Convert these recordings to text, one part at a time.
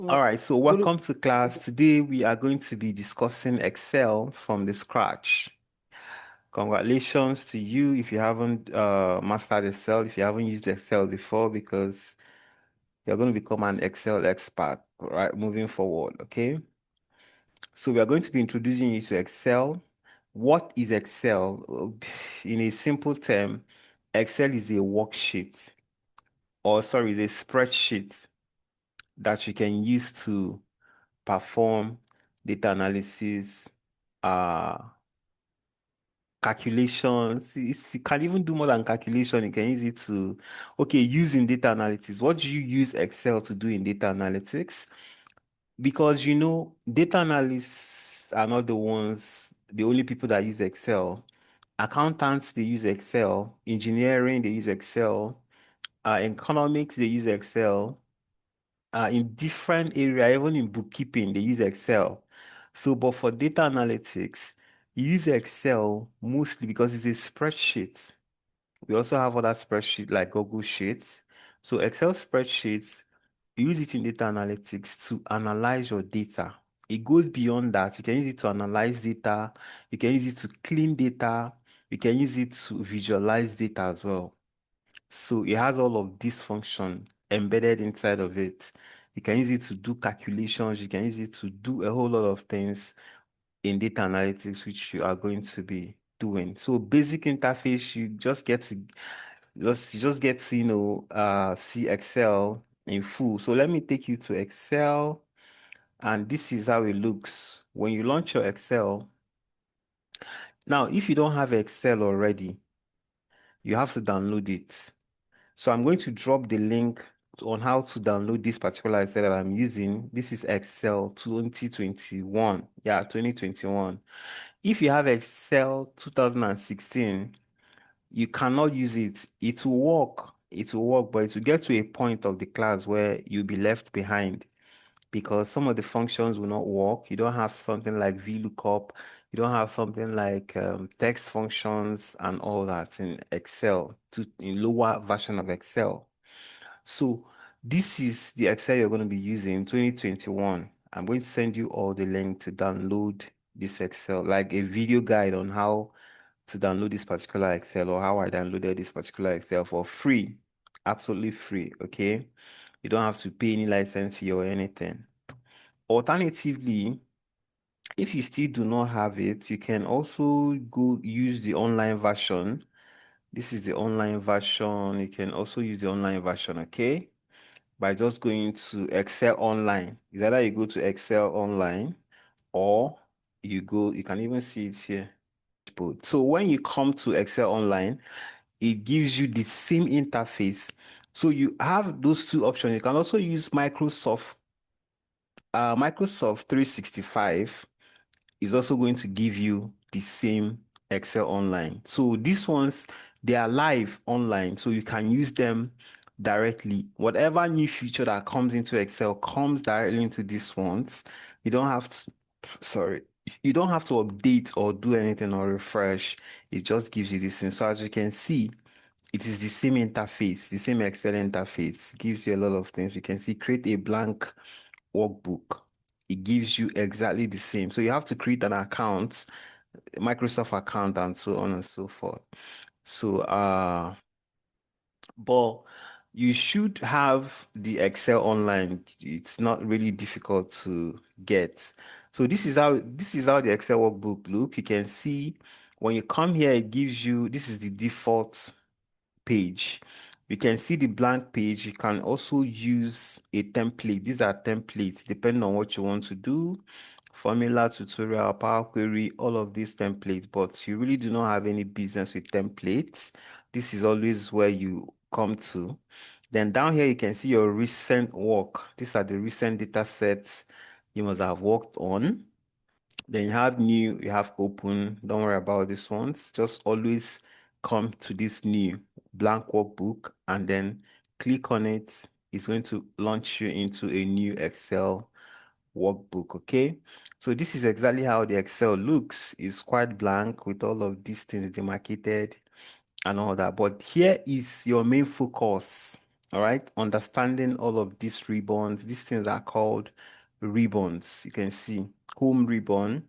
All right, so welcome to class. Today we are going to be discussing Excel from the scratch. Congratulations to you if you haven't mastered Excel, if you haven't used Excel before, because you're going to become an Excel expert, right, moving forward, okay? So we are going to be introducing you to Excel. What is Excel? In a simple term, Excel is a worksheet, or sorry, is a spreadsheet that you can use to perform data analysis, uh, calculations. You can even do more than calculation. You can use it to, okay, using data analytics. What do you use Excel to do in data analytics? Because data analysts are not the only people that use Excel. Accountants, they use Excel. Engineering, they use Excel. Economics, they use Excel. In different area, even in bookkeeping, they use Excel. So, but for data analytics, you use Excel mostly because it's a spreadsheet. We also have other spreadsheets like Google Sheets. So Excel spreadsheets, you use it in data analytics to analyze your data. It goes beyond that. You can use it to analyze data. You can use it to clean data. You can use it to visualize data as well. So it has all of this function embedded inside of it. You can use it to do calculations. You can use it to do a whole lot of things in data analytics, which you are going to be doing. So basic interface, you just get to see Excel in full. So let me take you to Excel, and this is how it looks when you launch your Excel. Now, if you don't have Excel already, you have to download it. So I'm going to drop the link on how to download this particular Excel that I'm using. This is Excel 2021. Yeah, 2021. If you have Excel 2016, you cannot use it. It will work. It will work, but it will get to a point of the class where you'll be left behind because some of the functions will not work. You don't have something like VLOOKUP. You don't have something like text functions and all that in Excel, in lower version of Excel. So this is the Excel you're going to be using in 2021. I'm going to send you all the link to download this Excel, like a video guide on how to download this particular Excel or how I downloaded this particular Excel for free. Absolutely free, okay? You don't have to pay any license fee or anything. Alternatively, if you still do not have it, you can also go use the online version. This is the online version. You can also use the online version, okay? By just going to Excel Online. Is either you go to Excel Online or you can even see it here. So when you come to Excel Online, it gives you the same interface. So you have those two options. You can also use Microsoft 365 is also going to give you the same Excel Online. So these ones, they are live online, so you can use them directly. Whatever new feature that comes into Excel comes directly into these ones. You don't have to, sorry, you don't have to update or do anything or refresh. It just gives you this thing. So as you can see, it is the same interface, the same Excel interface. It gives you a lot of things. You can see create a blank workbook. It gives you exactly the same. So you have to create an account, a Microsoft account, and so on and so forth. So but you should have the Excel online. It's not really difficult to get. So this is how the Excel workbook look. You can see when you come here, it gives you, this is the default page. You can see the blank page. You can also use a template. These are templates depending on what you want to do. Formula, tutorial, Power Query, all of these templates, but you really do not have any business with templates. This is always where you come to. Then down here, you can see your recent work. These are the recent data sets you must have worked on. Then you have new, you have open. Don't worry about these ones. Just always come to this new blank workbook and then click on it. It's going to launch you into a new Excel workbook. Okay. So this is exactly how the Excel looks. It's quite blank with all of these things demarcated and all that. But here is your main focus. All right, understanding all of these ribbons, these things are called ribbons. You can see home ribbon,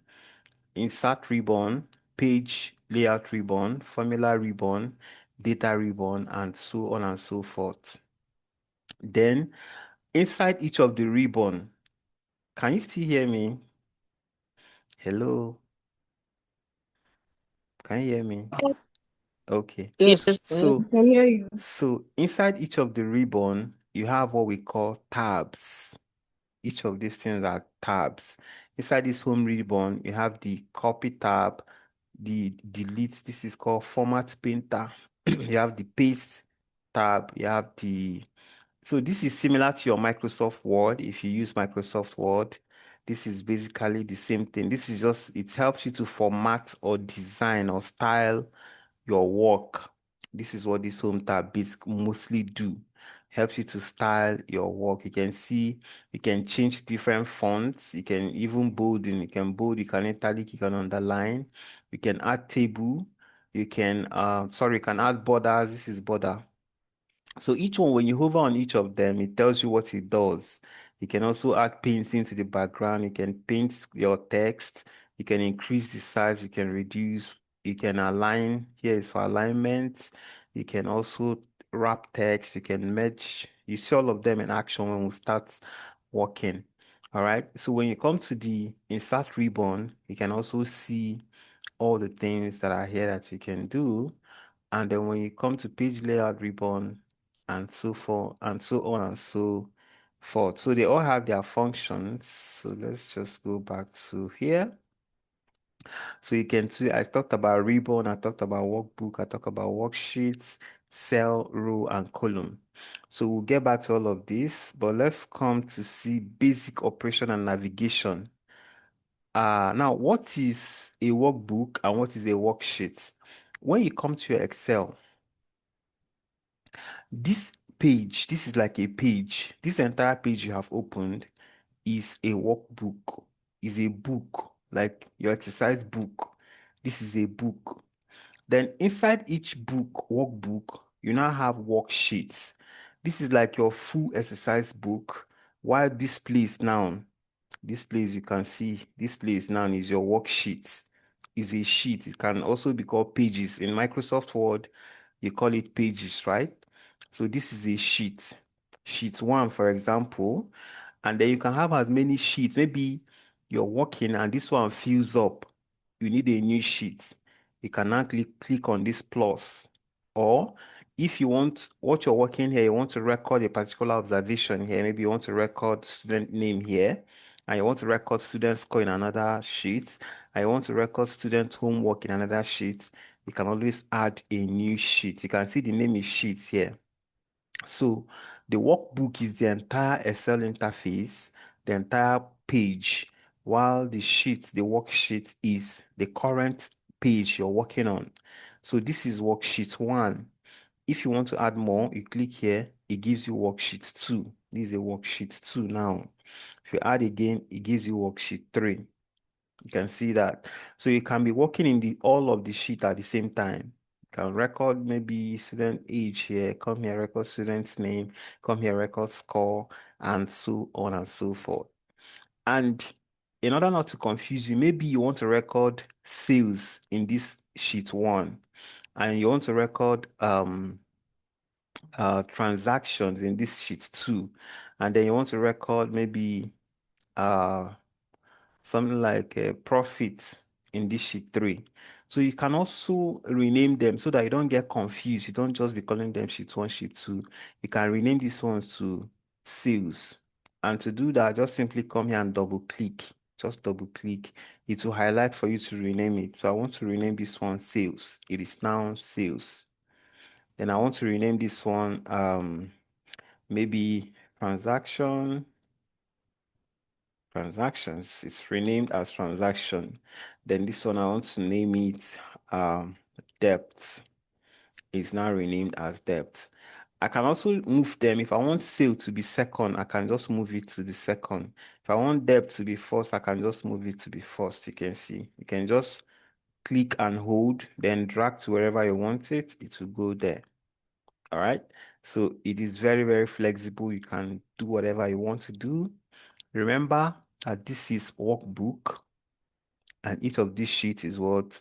insert ribbon, page layout ribbon, formula ribbon, data ribbon, and so on and so forth. Then inside each of the ribbon, can you still hear me? Hello, can you hear me? Okay. Yes, So, I can hear you. so inside each of the ribbon, you have what we call tabs. Each of these things are tabs. Inside this home ribbon, you have the copy tab, the delete, this is called format painter. You have the paste tab, you have the, so this is similar to your Microsoft Word. If you use Microsoft Word, this is basically the same thing. This is just, it helps you to format or design or style your work. This is what this home tab mostly do. Helps you to style your work. You can see, you can change different fonts. You can even bold, you can italic, you can underline. You can add table. You can, you can add borders. This is border. So each one, when you hover on each of them, it tells you what it does. You can also add painting to the background. You can paint your text. You can increase the size. You can reduce. You can align. Here is for alignment. You can also wrap text. You can merge. You see all of them in action when we start working. All right. So when you come to the insert ribbon, you can also see all the things that are here that you can do. And then when you come to page layout ribbon and so forth and so on and so forth. So they all have their functions. So let's just go back to here. So you can see I talked about ribbon, I talked about workbook, I talked about worksheets, cell, row, and column. So we'll get back to all of this, but let's come to see basic operation and navigation. Now, what is a workbook and what is a worksheet? When you come to your Excel, this page, this is like a page. This entire page you have opened is a workbook, is a book, like your exercise book. This is a book. Then inside each book, workbook, you now have worksheets. This is like your full exercise book, while this place now, this place you can see, this place now is your worksheet. Is a sheet. It can also be called pages. In Microsoft Word, you call it pages, right? So this is a sheet. Sheet one, for example. And then you can have as many sheets. Maybe you're working and this one fills up. You need a new sheet. You can now click on this plus. Or if you want, what you're working here, you want to record a particular observation here. Maybe you want to record student name here. And you want to record student score in another sheet. And you want to record student homework in another sheet. You can always add a new sheet. You can see the name is sheets here. So the workbook is the entire Excel interface, the entire page, while the sheet, the worksheet is the current page you're working on. So this is worksheet one. If you want to add more, you click here, it gives you worksheet two. This is a worksheet two now. If you add again, it gives you worksheet three. You can see that. So you can be working in the all of the sheet at the same time. You can record maybe student age here, come here, record student's name, come here, record score, and so on and so forth. And in order not to confuse you, maybe you want to record sales in this sheet one, and you want to record transactions in this sheet two, and then you want to record maybe something like profit in this sheet three. So you can also rename them so that you don't get confused. You don't just be calling them sheet one, sheet two. You can rename these ones to sales. And to do that, just simply come here and double click. Just double click. It will highlight for you to rename it. So I want to rename this one sales. It is now sales. Then I want to rename this one maybe transaction. Transactions. It's renamed as transaction. Then this one I want to name it debt. It's now renamed as debt. I can also move them. If I want sale to be second, I can just move it to the second. If I want debt to be first, I can just move it to be first. You can see. You can just click and hold, then drag to wherever you want it. It will go there. All right. So it is very, very flexible. You can do whatever you want to do. Remember that this is workbook, and each of these sheets is what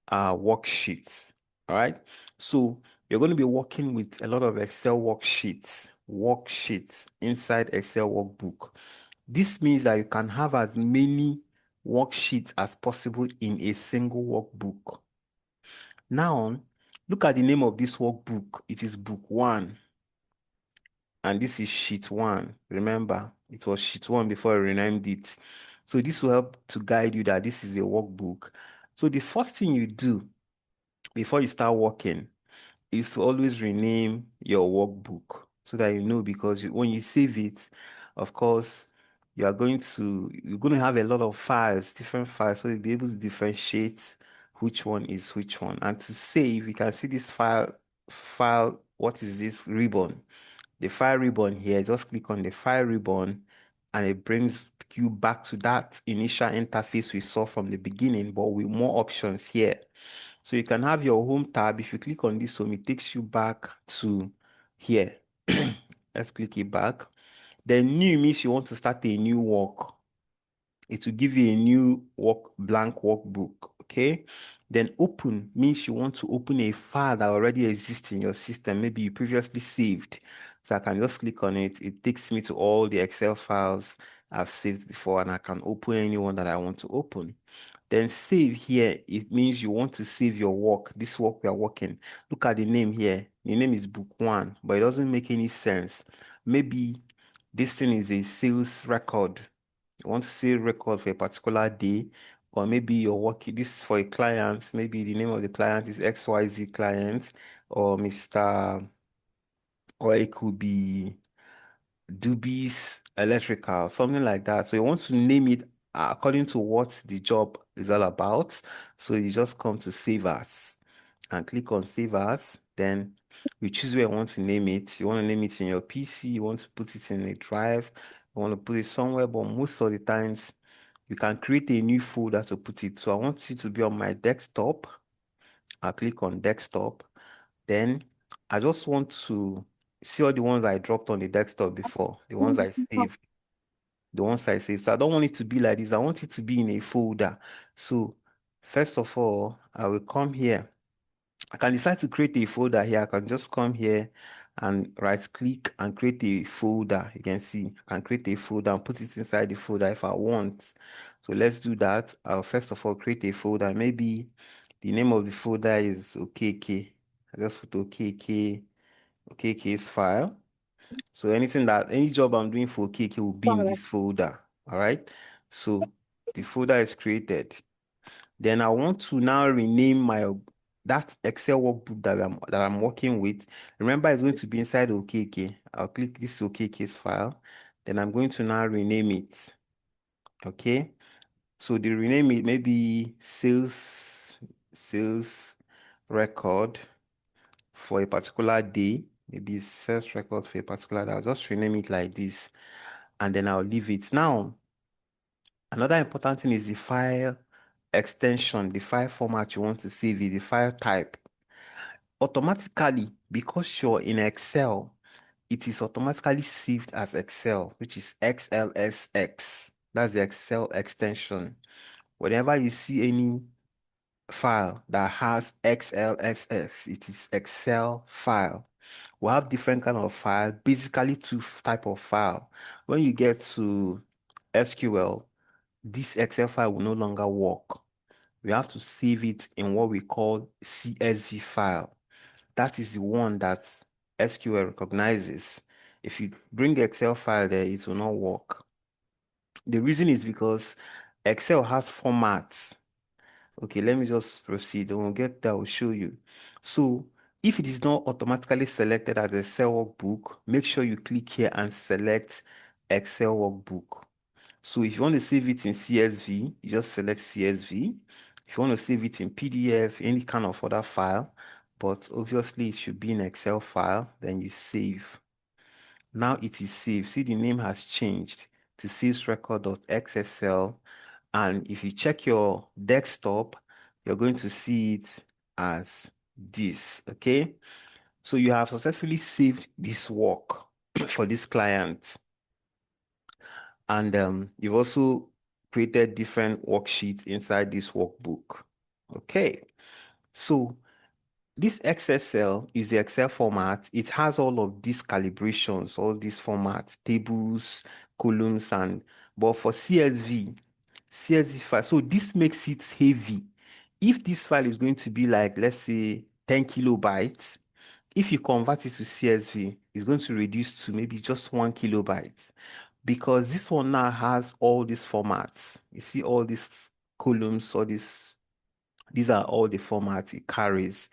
are worksheets. All right. So you're going to be working with a lot of Excel worksheets inside Excel workbook. This means that you can have as many worksheets as possible in a single workbook. Now, look at the name of this workbook. It is book one, and this is sheet one. Remember, it was sheet one before I renamed it. So this will help to guide you that this is a workbook. So the first thing you do before you start working is to always rename your workbook so that you know, because when you save it, of course, you're going to have a lot of files, different files, so you'll be able to differentiate which one is which one. And to save, you can see this file, what is this ribbon? The file ribbon here, just click on the file ribbon and it brings you back to that initial interface we saw from the beginning, but with more options here. So you can have your home tab. If you click on this home, it takes you back to here. Let's click it back. Then new means you want to start a new work. It will give you a new blank workbook. Okay. Then open means you want to open a file that already exists in your system. Maybe you previously saved. So I can just click on it. It takes me to all the Excel files I've saved before, and I can open any one that I want to open. Then save here, it means you want to save your work, this work we are working. Look at the name here. The name is book one, but it doesn't make any sense. Maybe this thing is a sales record. You want to save record for a particular day, or maybe you're working this for a client. Maybe the name of the client is XYZ client, or Mr. or it could be Dubis Electrical, something like that. So you want to name it according to what the job is all about. So you just come to Save As and click on Save As. Then you choose where you want to name it. You want to name it in your PC. You want to put it in a drive. You want to put it somewhere, but most of the times you can create a new folder to put it. So I want it to be on my desktop. I'll click on desktop. Then I just want to see all the ones I dropped on the desktop before, the ones I saved, the ones I saved. So I don't want it to be like this. I want it to be in a folder. So first of all, I will come here. I can decide to create a folder here. I can just come here and right click and create a folder. You can see I can create a folder and put it inside the folder if I want. So let's do that. I'll first of all create a folder. Maybe the name of the folder is OKK. I just put OKK's file. So any job I'm doing for OKK will be in this folder. All right. So the folder is created. Then I want to now rename that Excel workbook that I'm working with. Remember, it's going to be inside OKK. I'll click this OKK's file. Then I'm going to now rename it. Okay. So the rename it maybe sales record for a particular day. Maybe sales record for a particular day. I'll just rename it like this, and then I'll leave it. Now, another important thing is the file extension, the file format you want to save it, the file type. Automatically, because you're in Excel, it is automatically saved as Excel, which is XLSX. That's the Excel extension. Whenever you see any file that has XLSX, it is Excel file. We have different kind of file, basically two type of file. When you get to SQL, this Excel file will no longer work. We have to save it in what we call CSV file. That is the one that SQL recognizes. If you bring the Excel file there, it will not work. The reason is because Excel has formats. Okay, let me just proceed. When we get there, I'll show you. So if it is not automatically selected as a Excel workbook, make sure you click here and select Excel workbook. So if you want to save it in CSV, you just select CSV. If you want to save it in PDF, any kind of other file, but obviously it should be in Excel file, then you save. Now it is saved. See, the name has changed to salesrecord.xsl. And if you check your desktop, you're going to see it as this, okay? So you have successfully saved this work for this client. And you've also created different worksheets inside this workbook. Okay. So this Excel cell is the Excel format. It has all of these calibrations, all these formats, tables, columns, but for CSV file. So this makes it heavy. If this file is going to be like, let's say 10 kilobytes, if you convert it to CSV, it's going to reduce to maybe just 1 kilobyte, because this one now has all these formats. You see all these columns, all these are all the formats it carries.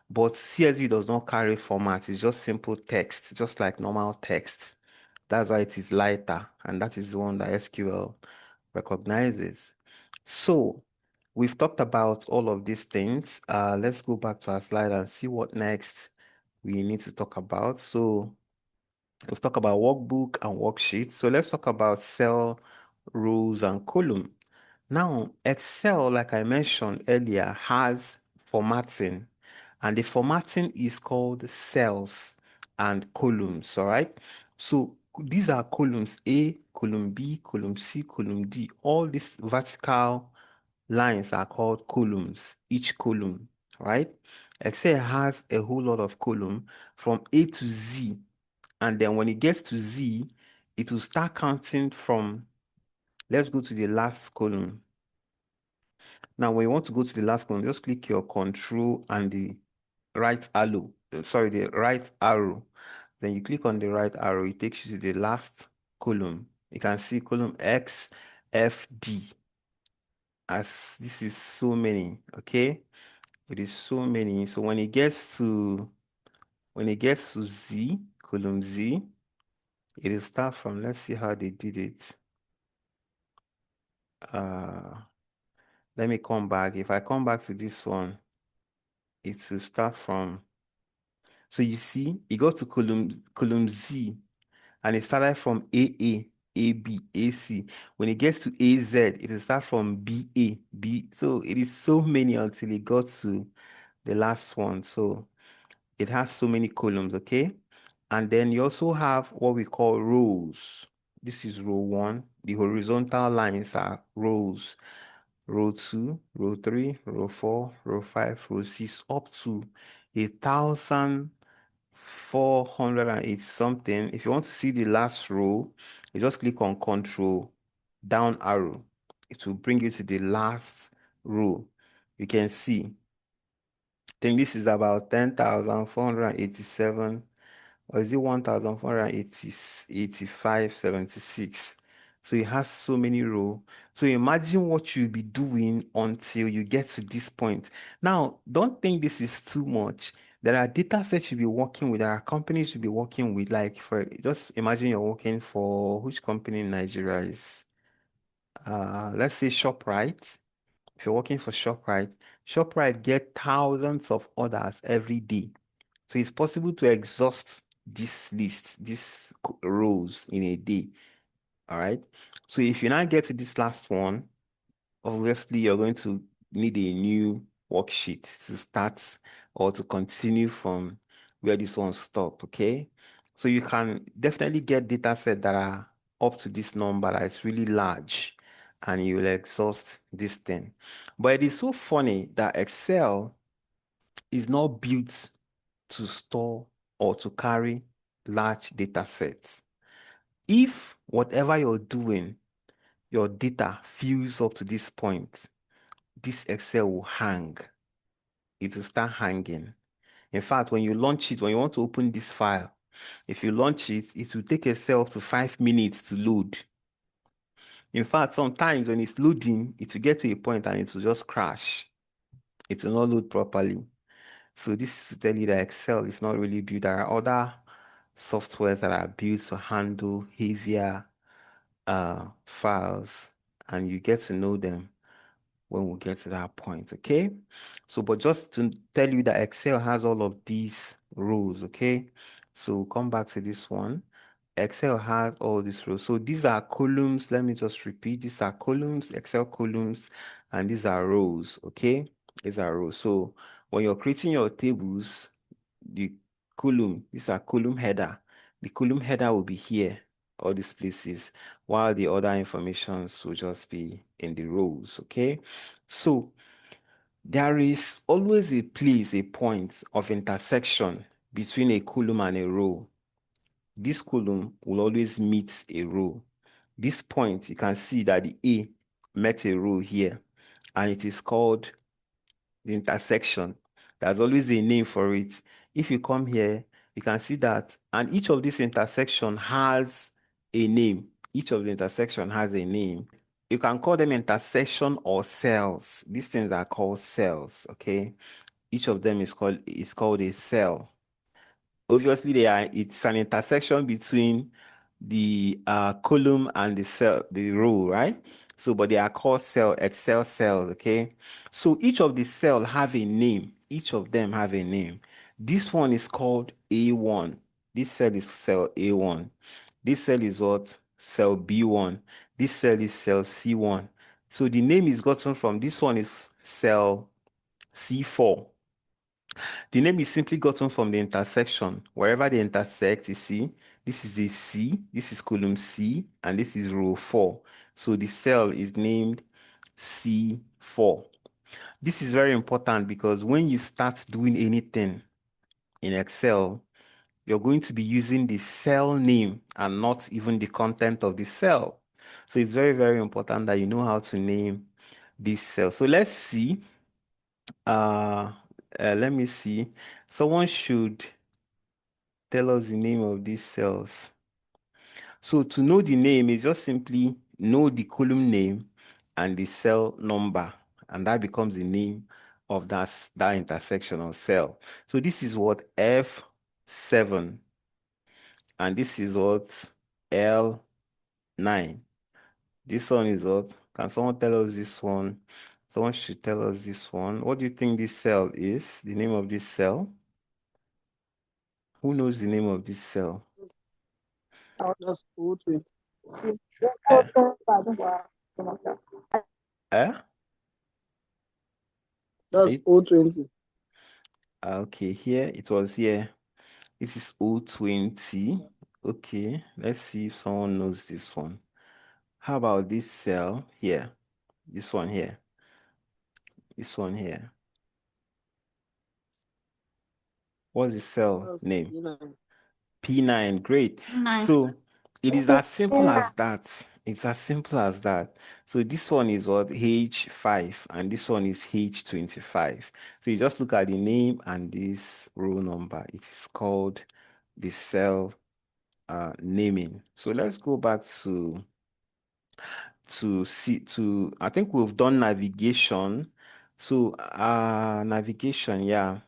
But CSV does not carry format. It's just simple text, just like normal text. That's why it is lighter, and that is the one that SQL recognizes. So we've talked about all of these things. Let's go back to our slide and see what next we need to talk about. So we've talked about workbook and worksheet. So let's talk about cell, rows, and column. Now, Excel, like I mentioned earlier, has formatting, and the formatting is called cells and columns, all right? So these are columns A, column B, column C, column D. All these vertical lines are called columns, each column, right? Excel has a whole lot of column from A to Z, and then when it gets to Z, it will start counting from, let's go to the last column. Now, when you want to go to the last column, just click your control and the right arrow. The right arrow. Then you click on the right arrow, it takes you to the last column. You can see column X, F, D. As this is so many, okay? It is so many. So when it gets to Z, column Z, it will start from, let's see how they did it. Let me come back. If I come back to this one, it will start from, so you see, it got to column Z, and it started from AA, AB, AC. When it gets to AZ, it will start from BA, B. So it is so many until it got to the last one. So it has so many columns, okay? And then you also have what we call rows. This is row 1. The horizontal lines are rows. Row 2, row 3, row 4, row 5, row 6, up to 1,480 something. If you want to see the last row, you just click on Control down arrow. It will bring you to the last row. You can see, I think this is about 10,487, or is it 1,485.76? So it has so many rows. So imagine what you'll be doing until you get to this point. Now, don't think this is too much. There are data sets you'll be working with. There are companies you'll be working with. Like, for just imagine you're working for, which company in Nigeria is, let's say ShopRite. If you're working for ShopRite, ShopRite get thousands of orders every day. So it's possible to exhaust this list, these rows in a day. All right. So if you now get to this last one, obviously you're going to need a new worksheet to start or to continue from where this one stopped. Okay. So you can definitely get data set that are up to this number that is really large, and you will exhaust this thing. But it is so funny that Excel is not built to store or to carry large data sets. If whatever you're doing, your data fills up to this point, this Excel will hang. It will start hanging. In fact, when you launch it, when you want to open this file, if you launch it, it will take Excel up to 5 minutes to load. In fact, sometimes when it's loading, it will get to a point and it will just crash. It will not load properly. So this is to tell you that Excel is not really built. There are other softwares that are built to handle heavier files, and you get to know them when we get to that point, okay? So, but just to tell you that Excel has all of these rows, okay? So come back to this one. Excel has all these rows. So these are columns. Let me just repeat. These are columns, Excel columns, and these are rows, okay? These are rows. So when you're creating your tables, the column. These are column header. The column header will be here, all these places, while the other informations will just be in the rows, okay? So there is always a place, a point of intersection between a column and a row. This column will always meet a row. This point, you can see that the A met a row here, and it is called the intersection. There's always a name for it. If you come here, you can see that, and each of these intersection has a name. Each of the intersection has a name. You can call them intersection or cells. These things are called cells, okay? Each of them is called a cell. Obviously, it's an intersection between the column and the cell, the row, right? So, but they are called Excel cells, okay? So each of the cell have a name. Each of them have a name. This one is called A1. This cell is cell A1. This cell is what? Cell B1. This cell is cell C1. So the name is gotten from this one is cell C4. The name is simply gotten from the intersection. Wherever they intersect, you see, this is a C, this is column C, and this is row 4. So the cell is named C4. This is very important because when you start doing anything in Excel, you're going to be using the cell name and not even the content of the cell. So it's very, very important that you know how to name this cell. So let's see. Let me see. Someone should tell us the name of these cells. So to know the name is just simply know the column name and the cell number, and that becomes the name of that intersection of cell. So this is what F7, and this is what L9. This one is what? Can someone tell us this one? Someone should tell us this one. What do you think this cell is? The name of this cell? Who knows the name of this cell? Just put it. Eh? Eh? Are That's you- O20. Okay, here it was here. This is O20. Okay, let's see if someone knows this one. How about this cell here? This one here. This one here. What's the cell That's name? P9. P9. Great. Nice. So it is as simple as that. It's as simple as that. So this one is what? H5, and this one is H25. So you just look at the name and this row number. It is called the cell naming. So let's go back to see to I think we've done navigation. So navigation, yeah.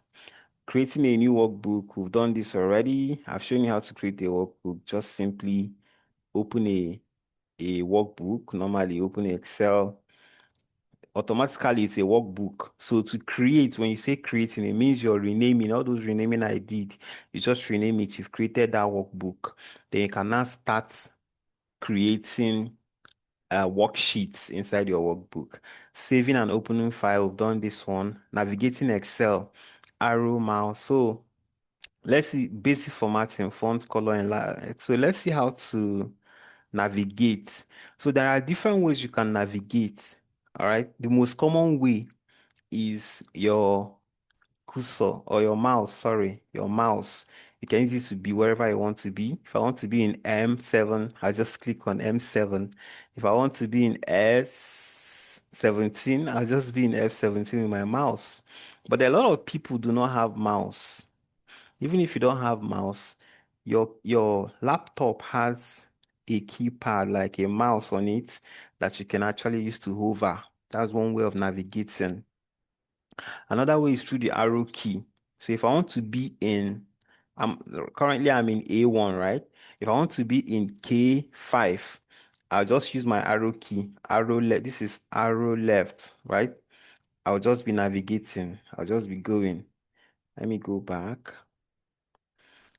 Creating a new workbook. We've done this already. I've shown you how to create a workbook. Just simply open a workbook. Normally open Excel. Automatically it's a workbook. So to create, when you say creating, it means you're renaming all those renaming I did. You just rename it. You've created that workbook. Then you can now start creating worksheets inside your workbook. Saving and opening file, we've done this one. Navigating Excel, arrow, mouse. So let's see basic formatting, font, color, and so let's see how to navigate. So there are different ways you can navigate. All right. The most common way is your cursor or your mouse, sorry, your mouse. You can use it to be wherever I want to be. If I want to be in M7, I just click on M7. If I want to be in S17, I'll just be in F17 with my mouse. But a lot of people do not have mouse. Even if you don't have mouse, your laptop has a keypad like a mouse on it that you can actually use to hover. That's one way of navigating. Another way is through the arrow key. So if I want to be in, I'm currently I'm in A1, right? If I want to be in K5, I'll just use my arrow key. Arrow left. This is arrow left, right? I'll just be navigating. I'll just be going. Let me go back.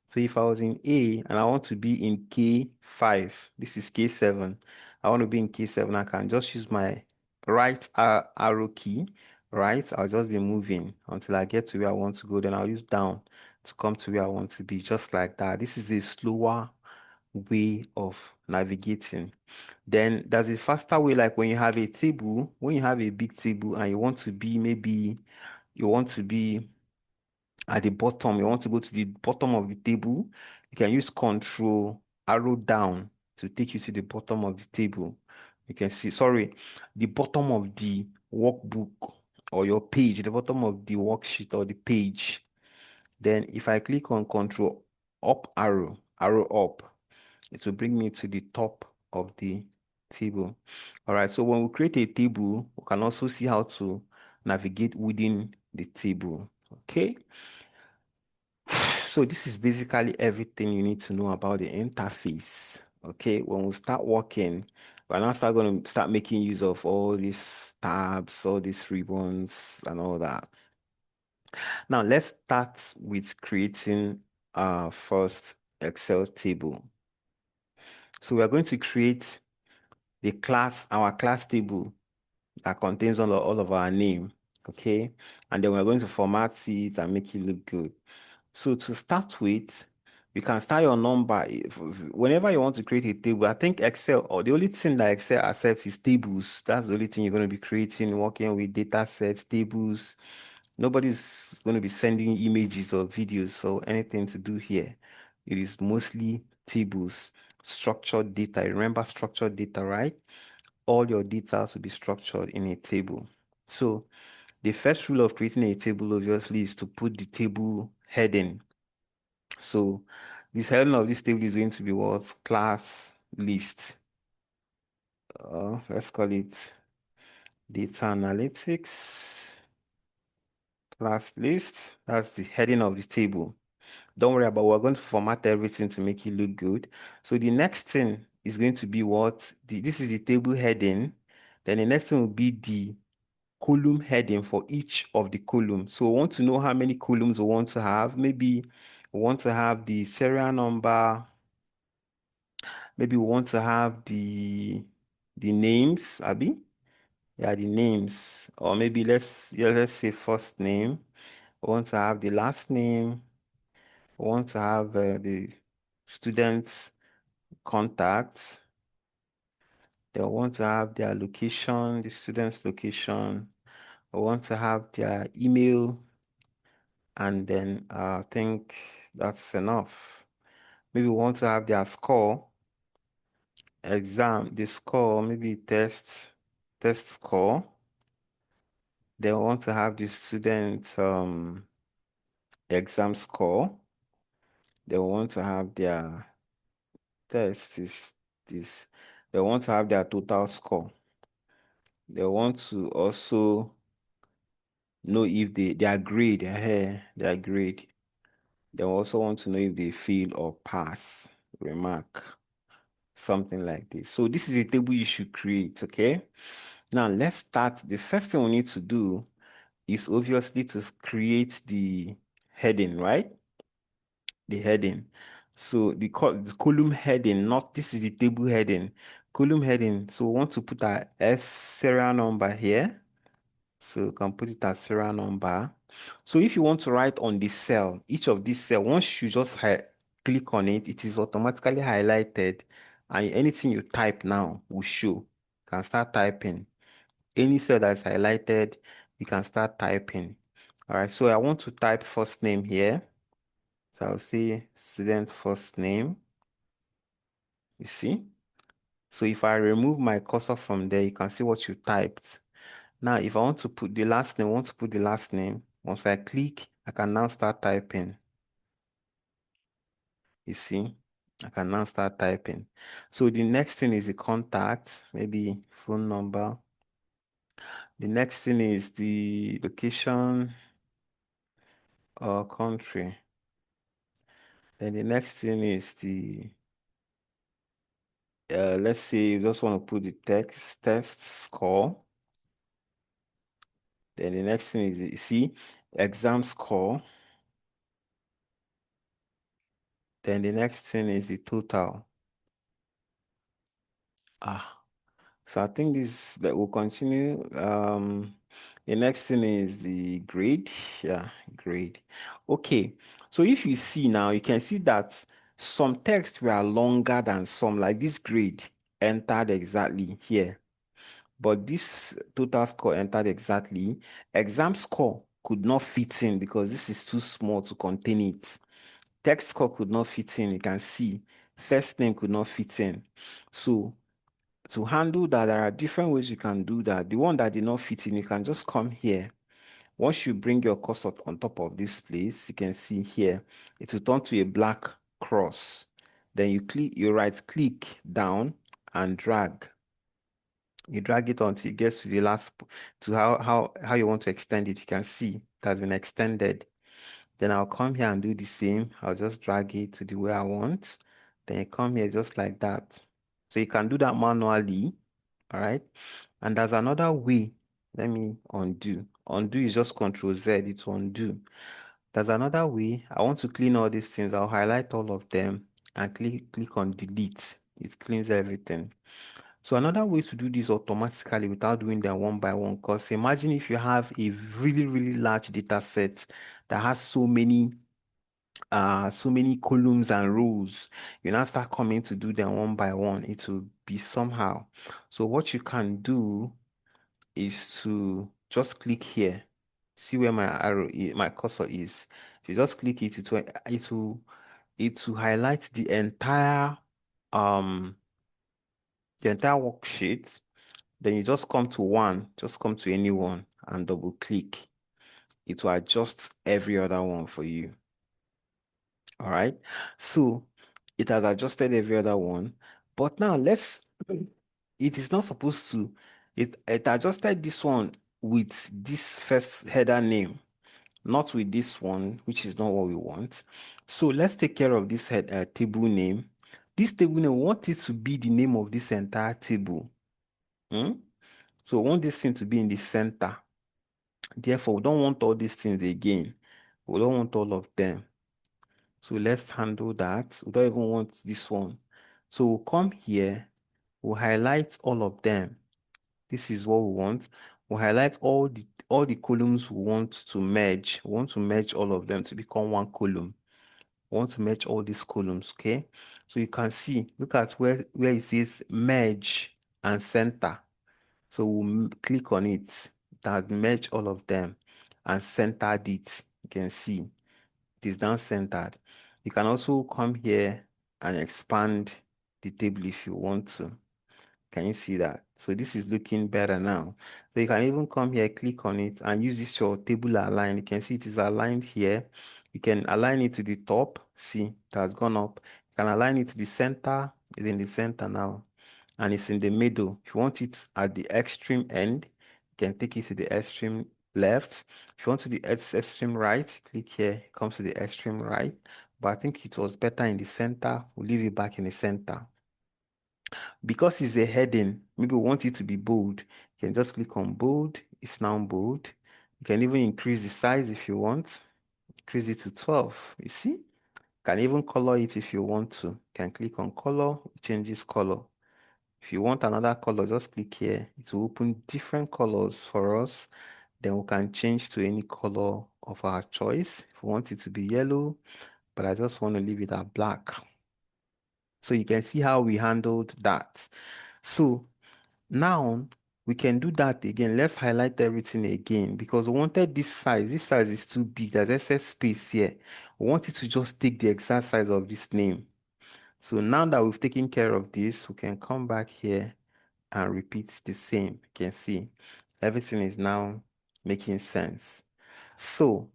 So if I was in A and I want to be in K5, this is K7. I want to be in K7. I can just use my right arrow key, right? I'll just be moving until I get to where I want to go. Then I'll use down to come to where I want to be, just like that. This is a slower way of navigating. Then there's a faster way, like when you have a table, when you have a big table and you want to be, maybe you want to be at the bottom, you want to go to the bottom of the table, you can use control arrow down to take you to the bottom of the table. You can see, sorry, the bottom of the workbook or your page, the bottom of the worksheet or the page. Then if I click on control up arrow up, it will bring me to the top of the table. All right, so when we create a table, we can also see how to navigate within the table. Okay, so this is basically everything you need to know about the interface. Okay, when we start working, we're now going to start making use of all these tabs, all these ribbons, and all that. Now let's start with creating our first Excel table. So we are going to create our class table that contains all of our name. Okay, and then we're going to format it and make it look good. So to start with, you can start your number. Whenever you want to create a table, I think Excel, or the only thing that Excel accepts is tables. That's the only thing you're going to be creating, working with data sets, tables. Nobody's going to be sending you images or videos or anything to do here. It is mostly tables, structured data. Remember structured data, right? All your data will be structured in a table. So the first rule of creating a table, obviously, is to put the table heading. So this heading of this table is going to be what? Class list. Let's call it data analytics class list. That's the heading of the table. Don't worry about, we're going to format everything to make it look good. So the next thing is going to be what? This is the table heading. Then the next thing will be the column heading for each of the columns. So we want to know how many columns we want to have. Maybe we want to have the serial number. Maybe we want to have the names, Abby. Yeah, the names. Or maybe let's say first name. We want to have the last name. We want to have the students' contacts. They want to have their location, the student's location. We want to have their email, and then I think that's enough. Maybe we want to have their score, the score, maybe test score. They want to have the student exam score. They want to have their test is this. They want to have their total score. They want to also know if their grade, their grade. They also want to know if they fail or pass, remark, something like this. So this is a table you should create, okay? Now let's start. The first thing we need to do is obviously to create the heading, right? The heading. So the column heading, not this is the table heading. Column heading. So we want to put our S serial number here. So you can put it as serial number. So if you want to write on the cell, each of these cell, once you just click on it, it is automatically highlighted, and anything you type now will show. You can start typing. Any cell that is highlighted, you can start typing. All right, so I want to type first name here. So I'll say student first name. You see? So if I remove my cursor from there, you can see what you typed. Now, if I want to put the last name, I want to put the last name. Once I click, I can now start typing. You see? I can now start typing. So the next thing is the contact, maybe phone number. The next thing is the location or country. Then the next thing is let's say you just want to put the test score. Then the next thing is, you see, exam score. Then the next thing is the total. So I think this that will continue. The next thing is the grade. Yeah, grade. Okay. So if you see now, you can see that some text were longer than some, like this grade entered exactly here. But this total score entered exactly. Exam score could not fit in because this is too small to contain it. Text score could not fit in. You can see first name could not fit in. So to handle that, there are different ways you can do that. The one that did not fit in, you can just come here. Once you bring your cursor on top of this place, you can see here, it will turn to a black cross. Then you right click down and drag. You drag it until it gets to the last, to how you want to extend it. You can see it has been extended. Then I'll come here and do the same. I'll just drag it to the way I want. Then you come here just like that. So you can do that manually. All right. And there's another way. Let me undo. Undo is just Control Z. It's undo. There's another way. I want to clean all these things. I'll highlight all of them and click on delete. It cleans everything. So another way to do this automatically without doing them one by one, because imagine if you have a really, really large data set that has so many columns and rows, you now start coming to do them one by one, it will be somehow. So what you can do is to just click here. See where my my cursor is. If you just click it, it will highlight um the entire worksheet. Then you just come to one, just come to any one and double click. It will adjust every other one for you. All right. So it has adjusted every other one. But now it is not supposed to, it adjusted this one with this first header name, not with this one, which is not what we want. So let's take care of this table name. This table name, we want it to be the name of this entire table. So we want this thing to be in the center. Therefore, we don't want all these things again. We don't want all of them. So let's handle that. We don't even want this one. So we'll come here, we'll highlight all of them. This is what we want. We'll highlight all the columns we want to merge. We want to merge all of them to become one column. We want to merge all these columns, okay? So you can see, look at where it says merge and center. So we'll click on it. It has merged all of them and centered it. You can see it is now centered. You can also come here and expand the table if you want to. Can you see that? So this is looking better now. So you can even come here, click on it and use this your table align. You can see it is aligned here. You can align it to the top. See, it has gone up. You can align it to the center. It's in the center now. And it's in the middle. If you want it at the extreme end, you can take it to the extreme left. If you want to the extreme right, click here, it comes to the extreme right. But I think it was better in the center. We'll leave it back in the center. Because it's a heading, maybe we want it to be bold. You can just click on bold. It's now bold. You can even increase the size if you want. Increase it to 12. You see? You can even color it if you want to. You can click on color, it changes color. If you want another color, just click here. It will open different colors for us. Then we can change to any color of our choice. If we want it to be yellow, but I just want to leave it at black. So you can see how we handled that. So now we can do that again. Let's highlight everything again because we wanted this size. This size is too big. There's excess space here. We want it to just take the exact size of this name. So now that we've taken care of this, we can come back here and repeat the same. You can see everything is now making sense. So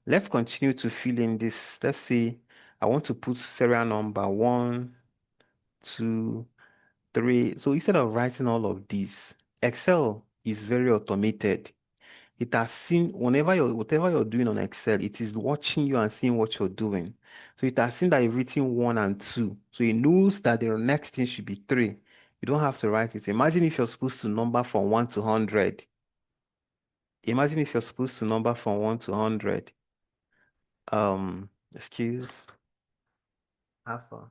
let's continue to fill in this. Let's say I want to put serial number 1, 2, 3. So instead of writing all of this, Excel is very automated. It has seen whatever you're doing on Excel, it is watching you and seeing what you're doing. So it has seen that you've written 1 and 2. So it knows that the next thing should be 3. You don't have to write it. Imagine if you're supposed to number from 1 to 100. Imagine if you're supposed to number from 1 to 100. Excuse. Alpha.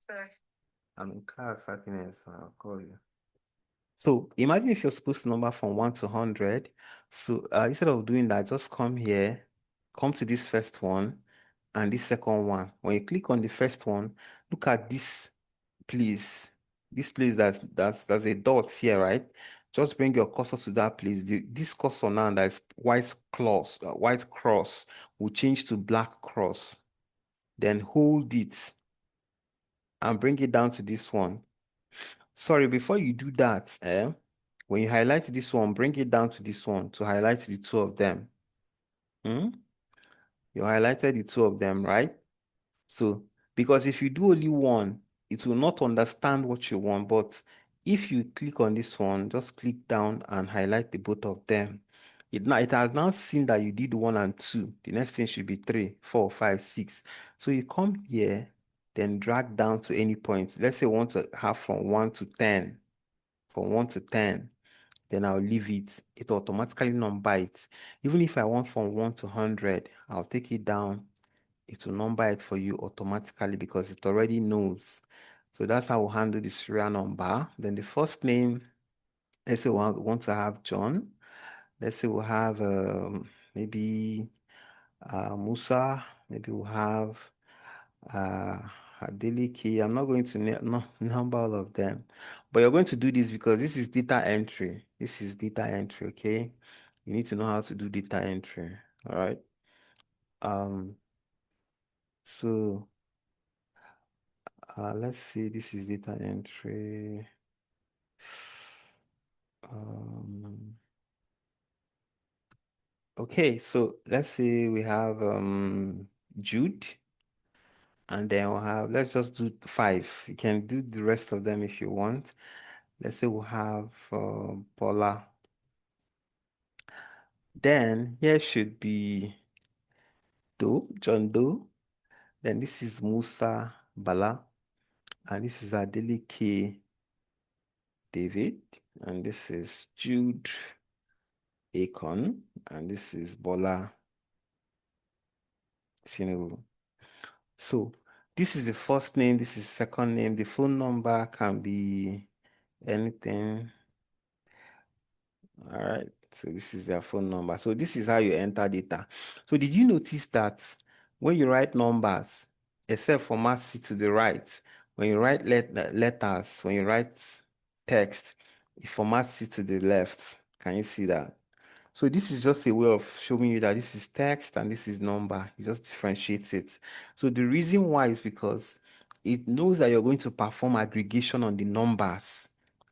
Sorry. I'm in class, happiness. I'll call you. So imagine if you're supposed to number from 1 to 100. So instead of doing that, just come here, come to this first one and this second one. When you click on the first one, look at this place. This place that's a dot here, right? Just bring your cursor to that place. This cursor now that's white cross will change to black cross. Then hold it and bring it down to this one. Sorry, before you do that, when you highlight this one, bring it down to this one to highlight the two of them. Hmm? You highlighted the two of them, right? So, because if you do only one, it will not understand what you want. But if you click on this one, just click down and highlight the both of them. It has now seen that you did 1 and 2. The next thing should be 3, 4, 5, 6. So you come here, then drag down to any point. Let's say we want to have from 1 to 10. From 1 to 10. Then I'll leave it. It will automatically number it. Even if I want from 1 to 100, I'll take it down. It will number it for you automatically because it already knows. So that's how we'll handle the serial number. Then the first name, let's say we want to have John. Let's say we'll have maybe Musa. Maybe we'll have uh, Adeleke. I'm not going to no, number all of them. But you're going to do this because this is data entry. This is data entry, okay? You need to know how to do data entry, all right? So let's see, this is data entry. Um, okay, so let's say we have Jude, and then we'll have, let's just do 5. You can do the rest of them if you want. Let's say we'll have Paula. Then here should be John Doe. Then this is Musa Bala, and this is Adeleke David, and this is Jude Akon, and this is Bola Tinubu. So this is the first name, this is second name. The phone number can be anything. All right. So this is their phone number. So this is how you enter data. So did you notice that when you write numbers, except format C to the right, when you write letters, when you write text, it formats it to the left. Can you see that? So this is just a way of showing you that this is text and this is number. It just differentiates it. So the reason why is because it knows that you're going to perform aggregation on the numbers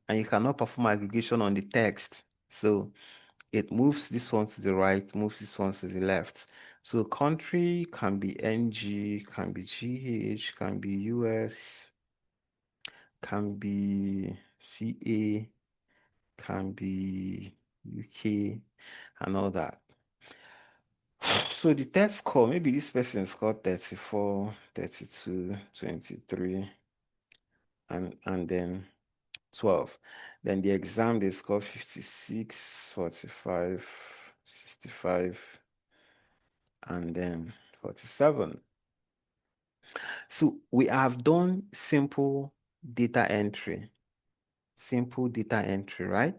and you cannot perform aggregation on the text. So it moves this one to the right, moves this one to the left. So country can be NG, can be GH, can be US, can be CA, can be UK, and all that. So the test score, maybe this person scored 34, 32, 23, and then 12. Then the exam, they score 56, 45, 65, and then 47. So we have done simple data entry. Simple data entry, right?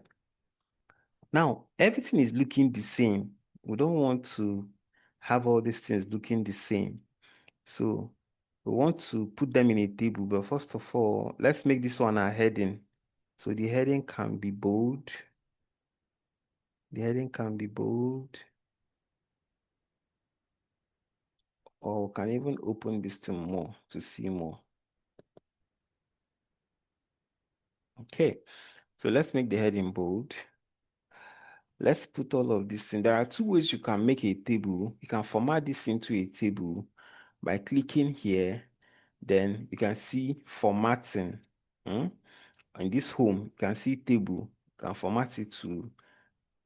Now, everything is looking the same. We don't want to have all these things looking the same. So we want to put them in a table, but first of all, let's make this one a heading. So the heading can be bold. The heading can be bold. Or we can even open this to more to see more. Okay, so let's make the heading bold. Let's put all of this in. There are two ways you can make a table. You can format this into a table by clicking here. Then you can see formatting. In this home, you can see table. You can format it to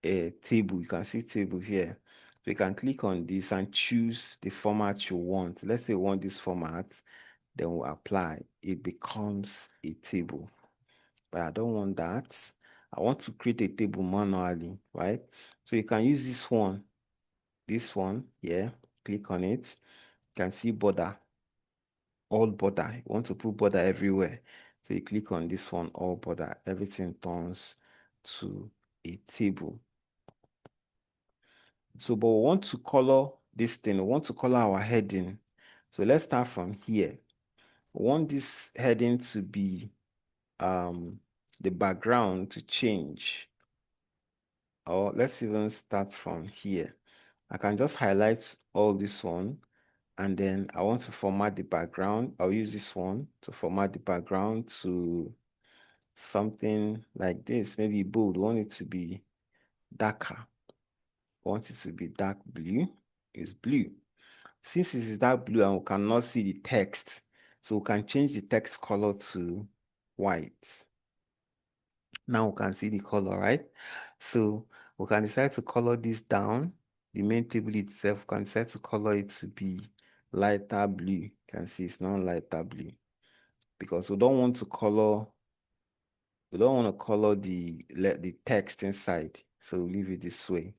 a table. You can see table here. So you can click on this and choose the format you want. Let's say we want this format, then we'll apply. It becomes a table. But I don't want that. I want to create a table manually, right? So you can use this one, yeah. Click on it. You can see border, all border. You want to put border everywhere. So you click on this one, all border. Everything turns to a table. So, but we want to color this thing. We want to color our heading. So let's start from here. We want this heading to be the background to change. Or let's even start from here. I can just highlight all this one, and then I want to format the background. I'll use this one to format the background to something like this, maybe bold. I want it to be darker. I want it to be dark blue. It's blue. Since it is dark blue and we cannot see the text, so we can change the text color to white. Now we can see the color, right? So we can decide to color this down. The main table itself, we can decide to color it to be lighter blue. You can see it's not lighter blue because we don't want to color the text inside. So we'll leave it this way.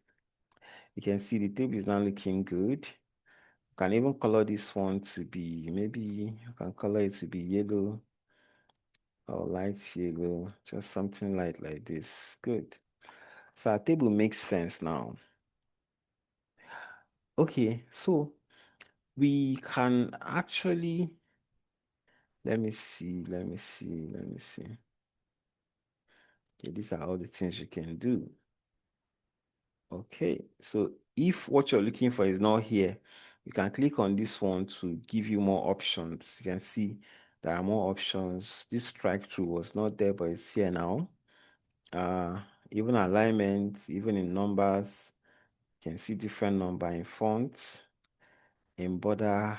You can see the table is now looking good. You can even color this one to be, maybe you can color it to be yellow or light yellow, just something light like this. Good. So our table makes sense now. Okay, so we can actually, let me see. Okay, these are all the things you can do. Okay, so if what you're looking for is not here, you can click on this one to give you more options. You can see there are more options. This strike through was not there, but it's here now. Even alignment, even in numbers, you can see different number in font, in border,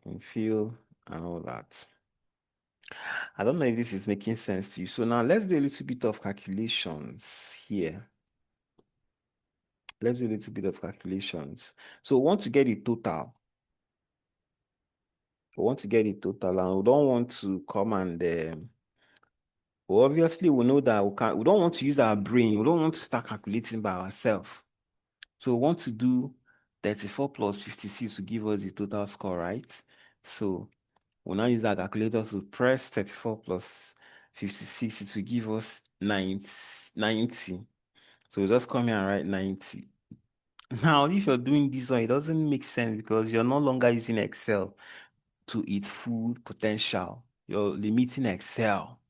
in fill, and all that. I don't know if this is making sense to you. So now let's do a little bit of calculations here. Let's do a little bit of calculations. So we want to get the total. We want to get the total, and we don't want to come and well, obviously we know that we don't want to use our brain. We don't want to start calculating by ourselves. So we want to do 34 plus 56 to give us the total score, right? So we'll now use our calculator to press 34 plus 56. It will give us 90. So we'll just come here and write 90. Now, if you're doing this one, it doesn't make sense because you're no longer using Excel to its full potential. You're limiting Excel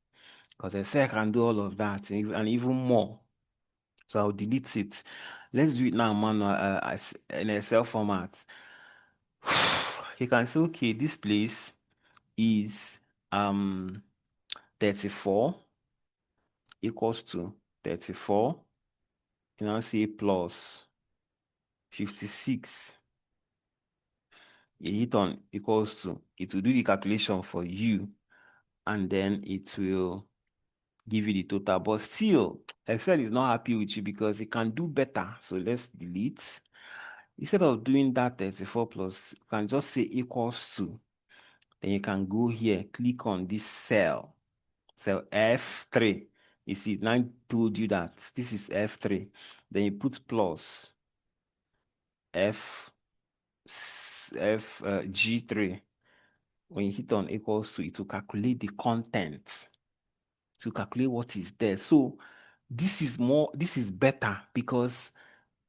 because Excel can do all of that and even more. So I'll delete it. Let's do it now manual as in Excel format. You can say, okay, this place is 34 equals to 34. You now say plus 56. You hit on equals to, it will do the calculation for you, and then it will give you the total. But still, Excel is not happy with you because it can do better. So let's delete. Instead of doing that 34 plus, you can just say equals to. Then you can go here, click on this cell F3. You see, now I told you that this is F3. Then you put plus G3. When you hit on equals to, it will calculate the content to calculate what is there. So this is better because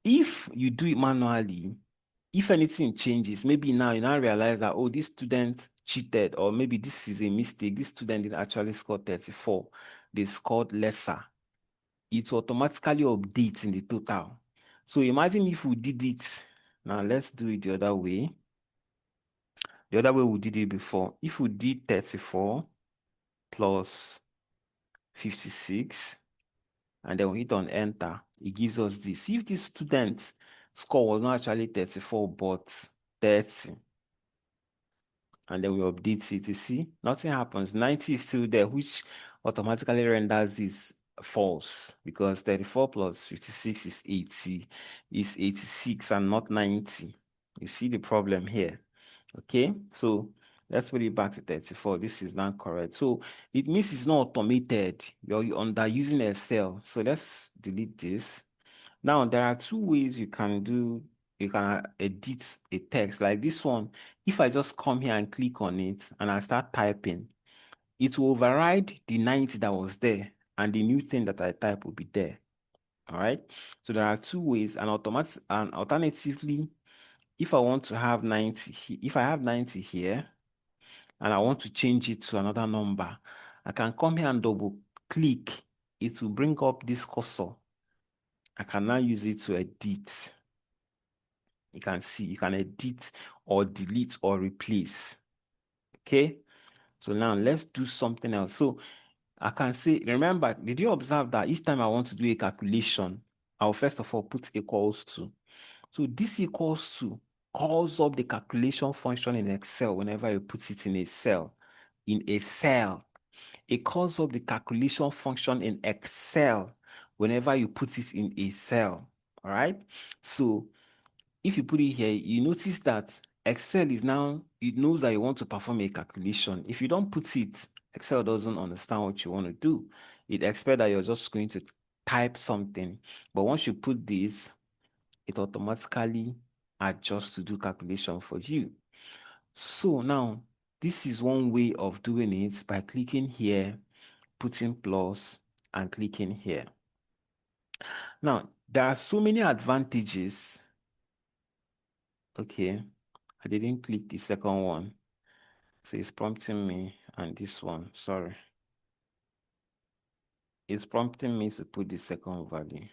if you do it manually, if anything changes, maybe now you now realize that, oh, this student cheated, or maybe this is a mistake. This student didn't actually score 34. They scored lesser. It will automatically update in the total. So imagine if we did it. Now let's do it the other way. The other way we did it before. If we did 34 plus 56, and then we hit on enter, it gives us this. If this student's score was not actually 34, but 30, and then we update it, you see, nothing happens. 90 is still there, which automatically renders this false because 34 plus 56 is 80, is 86 and not 90. You see the problem here. Okay, so let's put it back to 34. This is not correct. So it means it's not automated. You're under using Excel. So let's delete this. Now, there are two ways you can edit a text like this one. If I just come here and click on it and I start typing, it will override the 90 that was there and the new thing that I type will be there. All right. So there are two ways, and alternatively, if I want to have 90, if I have 90 here and I want to change it to another number, I can come here and double click. It will bring up this cursor. I can now use it to edit. You can see, you can edit or delete or replace. Okay. So now let's do something else. So I can say, remember, did you observe that each time I want to do a calculation, I'll first of all put equals to. So this equals to calls up the calculation function in Excel whenever you put it in a cell. In a cell. It calls up the calculation function in Excel whenever you put it in a cell. All right. So if you put it here, you notice that Excel is now, it knows that you want to perform a calculation. If you don't put it, Excel doesn't understand what you want to do. It expects that you're just going to type something. But once you put this, it automatically adjusts to do calculation for you. So now, this is one way of doing it by clicking here, putting plus, and clicking here. Now, there are so many advantages. Okay, I didn't click the second one. So it's prompting me, and this one, sorry. It's prompting me to put the second value.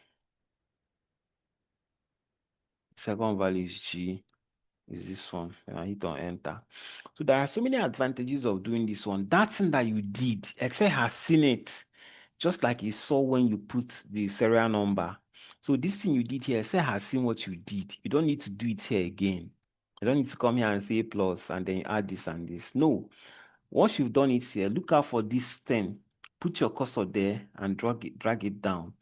Second value is G, is this one. Then I hit on enter. So there are so many advantages of doing this one. That thing that you did, Excel has seen it, just like it saw when you put the serial number. So this thing you did here, Excel has seen what you did. You don't need to do it here again. You don't need to come here and say plus and then add this and this. No. Once you've done it here, look out for this 10. Put your cursor there and drag it down.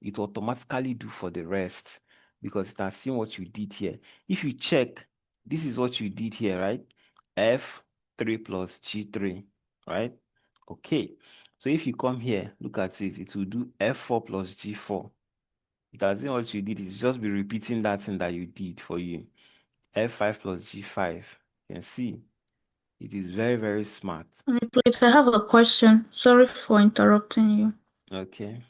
It will automatically do for the rest because it has seen what you did here. If you check, this is what you did here, right? F3 plus G3, right? Okay. So if you come here, look at it, it will do F4 plus G4. It has seen what you did. It's just be repeating that thing that you did for you. F5 plus G5. You can see it is very, very smart. Please, I have a question. Sorry for interrupting you. Okay.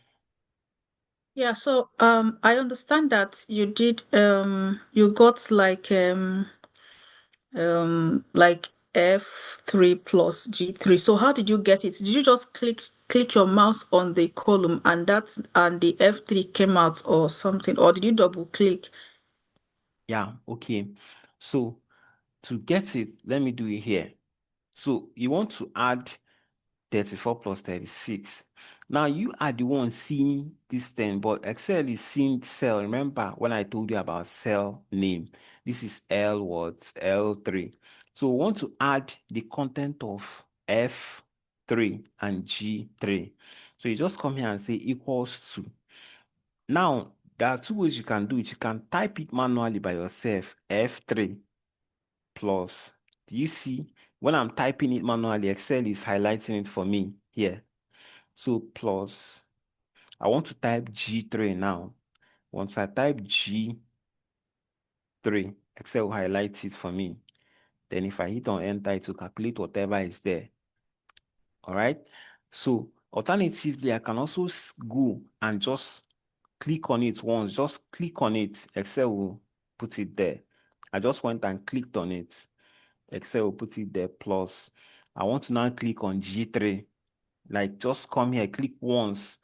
Yeah, so I understand that you did you got like F3 plus G3. So how did you get it? Did you just click your mouse on the column and the F3 came out or something, or did you double click? Yeah, okay. So to get it, let me do it here. So you want to add 34 plus 36. Now you are the one seeing this thing, but Excel is seeing cell. Remember when I told you about cell name? This is L what? L3. So we want to add the content of F3 and G3. So you just come here and say equals to. Now, there are two ways you can do it. You can type it manually by yourself, F3 plus. Do you see? When I'm typing it manually, Excel is highlighting it for me here. So plus, I want to type G3 now. Once I type G3, Excel will highlight it for me. Then if I hit on enter, it will calculate whatever is there. All right. So alternatively, I can also go and just click on it once. Just click on it. Excel will put it there. I just went and clicked on it. Excel will put it there. Plus, I want to now click on G3. Like just come here, click once.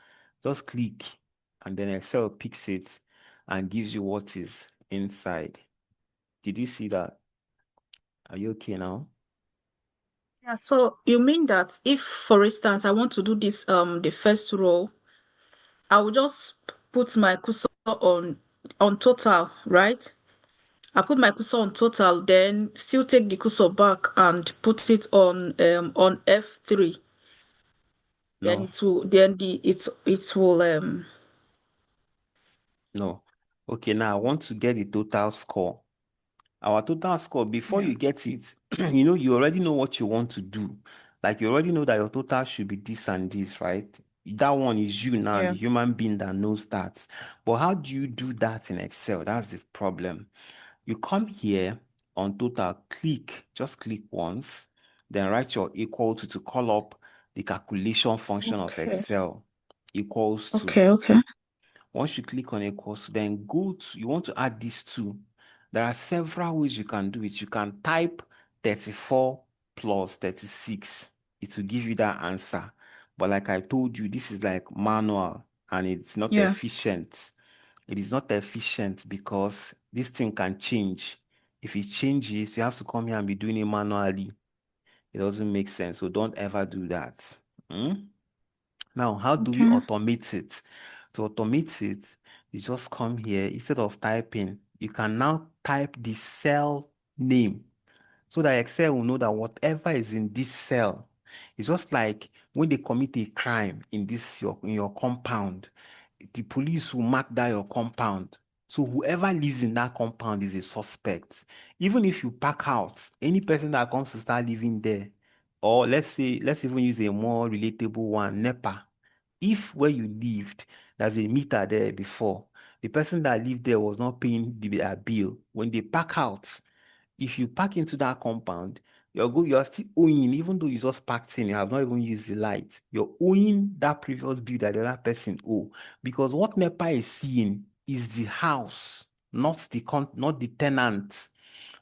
Just click, and then Excel picks it and gives you what is inside. Did you see that? Are you okay now? Yeah, so you mean that if, for instance, I want to do this the first row, I will just put my cursor on total, right? I put my cursor on total, then still take the cursor back and put it on F3. Then No, it will then the it will no. Okay, now I want to get the total score. Our total score, before yeah. you get it, you already know what you want to do. Like you already know that your total should be this and this, right? That one is you now, Yeah. the human being that knows that. But how do you do that in Excel? That's the problem. You come here on total, just click once, then write your equal to call up the calculation function of Okay. Excel equals to. Okay. Okay. Once you click on equals to, then you want to add these two. There are several ways you can do it. You can type 34 plus 36. It will give you that answer. But like I told you, this is like manual and it's not Yeah. efficient. It is not efficient because this thing can change. If it changes, you have to come here and be doing it manually. It doesn't make sense. So don't ever do that. Now, how do we Okay. automate it? To automate it, you just come here. Instead of typing, you can now type the cell name so that Excel will know that whatever is in this cell, it's just like when they commit a crime in your compound, the police will mark that your compound. So whoever lives in that compound is a suspect. Even if you pack out, any person that comes to start living there, or let's even use a more relatable one, NEPA. If where you lived, there's a meter there before, the person that lived there was not paying the bill. When they pack out, if you park into that compound, you're still owing, even though you just parked in, you have not even used the light. You're owing that previous bill that the other person owe. Because what NEPA is seeing is the house, not the tenant.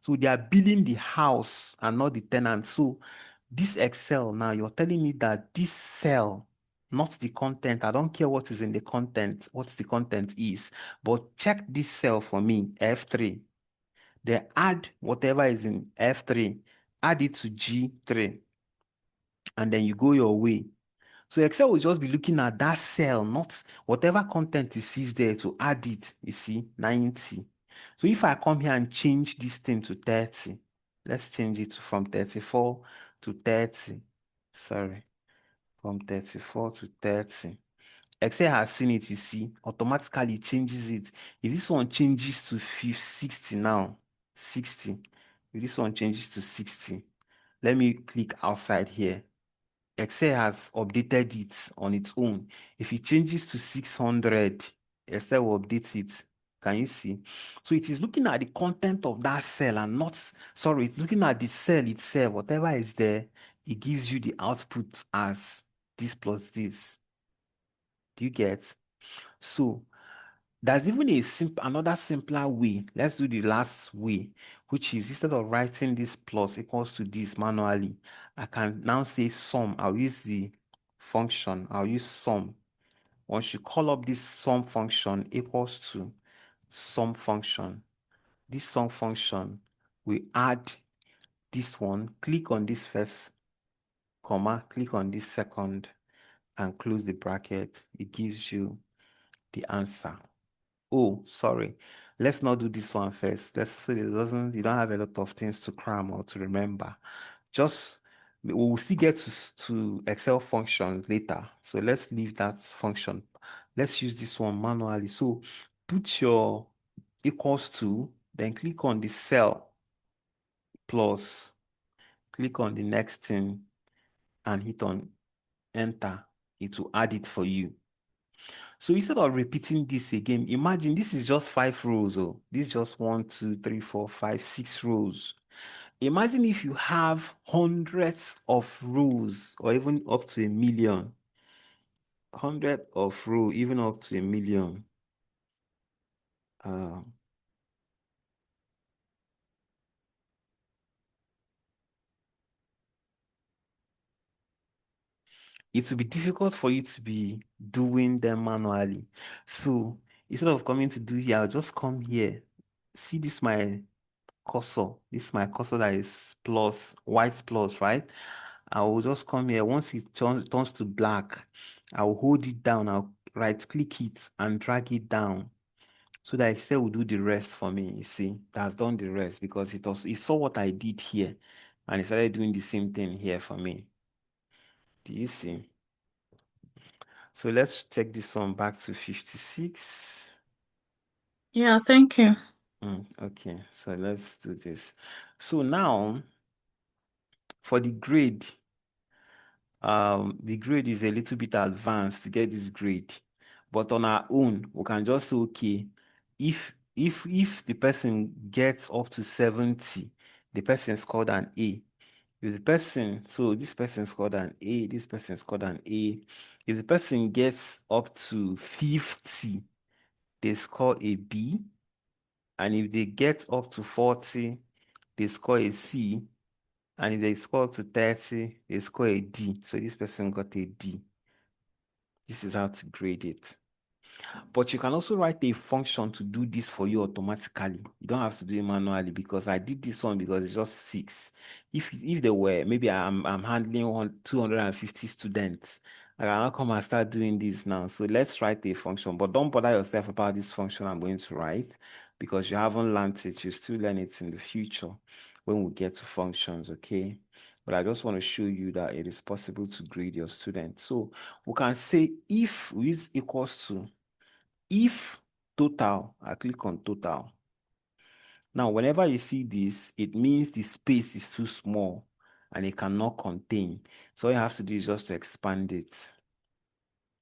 So they are billing the house and not the tenant. So this Excel now, you're telling me that this cell, not the content. I don't care what is in the content, what the content is, but check this cell for me, F3. Then add whatever is in F3, add it to G3, and then you go your way. So Excel will just be looking at that cell, not whatever content it sees there to add it, you see, 90. So if I come here and change this thing to 30, let's change it from 34 to 30. Sorry, from 34 to 30. Excel has seen it, you see, automatically changes it. If this one changes to 60 now, 60. If this one changes to 60, let me click outside here. Excel has updated it on its own. If it changes to 600, Excel will update it. Can you see? So it is looking at the content of that cell and not, sorry, it's looking at the cell itself. Whatever is there, it gives you the output as this plus this. Do you get? So there's even another simpler way. Let's do the last way, which is instead of writing this plus equals to this manually, I can now say sum. I'll use the function. I'll use sum. Once you call up this sum function equals to sum function, this sum function we add this one, click on this first comma, click on this second, and close the bracket. It gives you the answer. Oh, sorry. Let's not do this one first. Let's say you don't have a lot of things to cram or to remember. Just we will still get to Excel functions later. So let's leave that function. Let's use this one manually. So put your equals to, then click on the cell plus, click on the next thing and hit on enter. It will add it for you. So instead of repeating this again, imagine this is just 5 rows. Oh, this is just 1, 2, 3, 4, 5, 6 rows. Imagine if you have hundreds of rows or even up to 1,000,000. 100 of rows, even up to 1,000,000. Uh, it will be difficult for you to be doing them manually. So instead of coming to do here, I'll just come here. See this my cursor. This is my cursor that is plus, white plus, right? I will just come here. Once it turns to black, I will hold it down. I'll right click it and drag it down so that Excel will do the rest for me. You see, it has done the rest because it saw what I did here and it started doing the same thing here for me. Do you see? So let's take this one back to 56. Yeah, thank you. Okay, so let's do this. So now for the grade is a little bit advanced to get this grade, but on our own we can just say, okay, if the person gets up to 70, the person scored an A. If the person, so this person scored an A, this person scored an A. If the person gets up to 50, they score a B. And if they get up to 40, they score a C. And if they score up to 30, they score a D. So this person got a D. This is how to grade it. But you can also write a function to do this for you automatically. You don't have to do it manually, because I did this one because it's just 6. If there were, maybe I'm handling 250 students, I cannot come and start doing this now. So let's write a function, but don't bother yourself about this function I'm going to write, because you haven't learned it. You still learn it in the future when we get to functions, okay? But I just want to show you that it is possible to grade your students. So we can say if is equals to, if total, I click on total. Now, whenever you see this, it means the space is too small and it cannot contain. So all you have to do is just to expand it.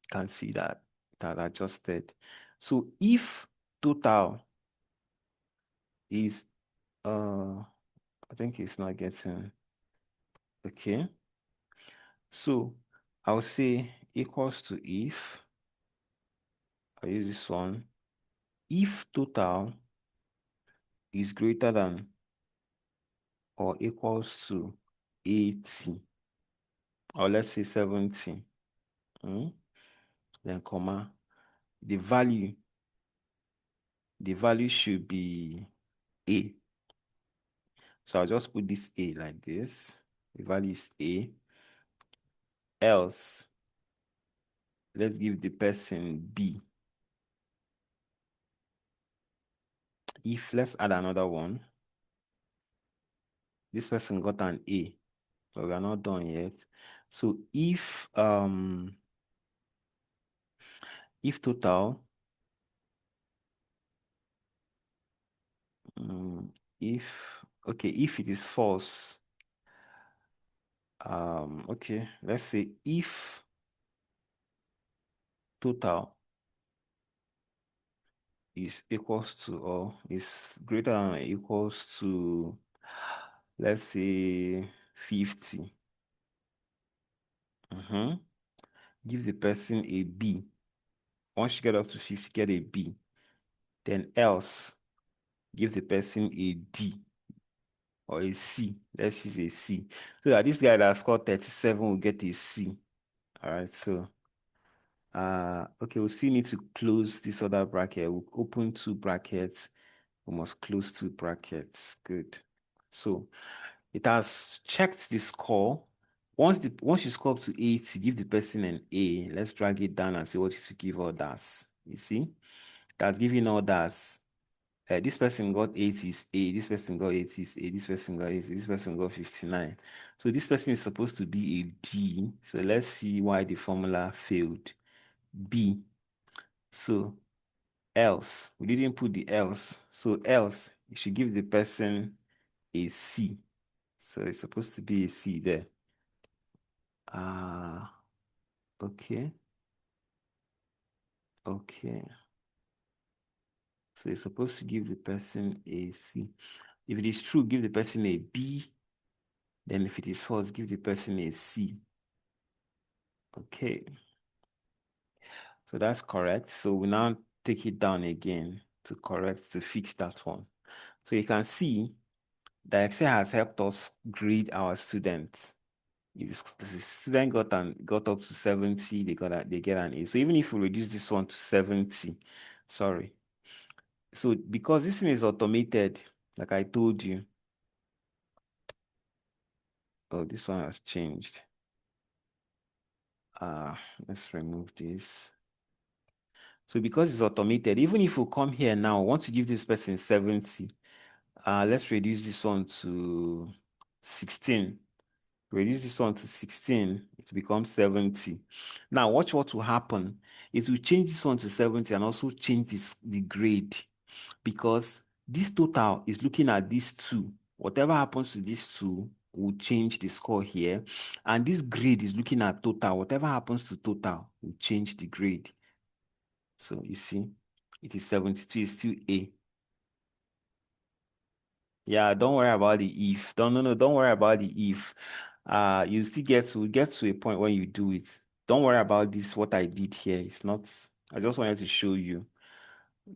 You can see that adjusted. So if total is, I think it's not getting, okay. So I'll say equals to if, I'll use this one. If total is greater than or equals to 80, or let's say 70, then comma, the value should be A. So I'll just put this A like this. The value is A. Else, let's give the person B. If, let's add another one. This person got an A, but we are not done yet. So if total, if it is false, okay, let's say if total is equals to or is greater than or equals to, let's say 50. Give the person a B. Once you get up to 50, get a B. Then else, give the person a D or a C. Let's use a C. So that this guy that scored 37 will get a C. All right, so okay, we still need to close this other bracket. We'll open 2 brackets. We must close 2 brackets. Good. So it has checked the score. Once you score up to 80, give the person an A. Let's drag it down and see what it should give others. You see? That's giving others. This person got 80 is A, this person got 80 is A, this person got 80, this person got 59. So this person is supposed to be a D. So let's see why the formula failed. B. So else, we didn't put the else. So else, you should give the person a C. So it's supposed to be a C there. Okay. Okay. So it's supposed to give the person a C. If it is true, give the person a B. Then if it is false, give the person a C. Okay. So that's correct. So we now take it down again to fix that one. So you can see that Excel has helped us grade our students. If the student got up to 70, they get an A. So even if we reduce this one to 70, sorry. So because this thing is automated, like I told you. Oh, this one has changed. Let's remove this. So because it's automated, even if we come here now, want to give this person 70, let's reduce this one to 16. Reduce this one to 16, it becomes 70. Now, watch what will happen. It will change this one to 70 and also change the grade, because this total is looking at these two. Whatever happens to these two will change the score here. And this grade is looking at total. Whatever happens to total will change the grade. So you see, it is 72, it's still A. Yeah, don't worry about the if. Don't worry about the if. You still get to a point when you do it. Don't worry about this, what I did here. It's not, I just wanted to show you.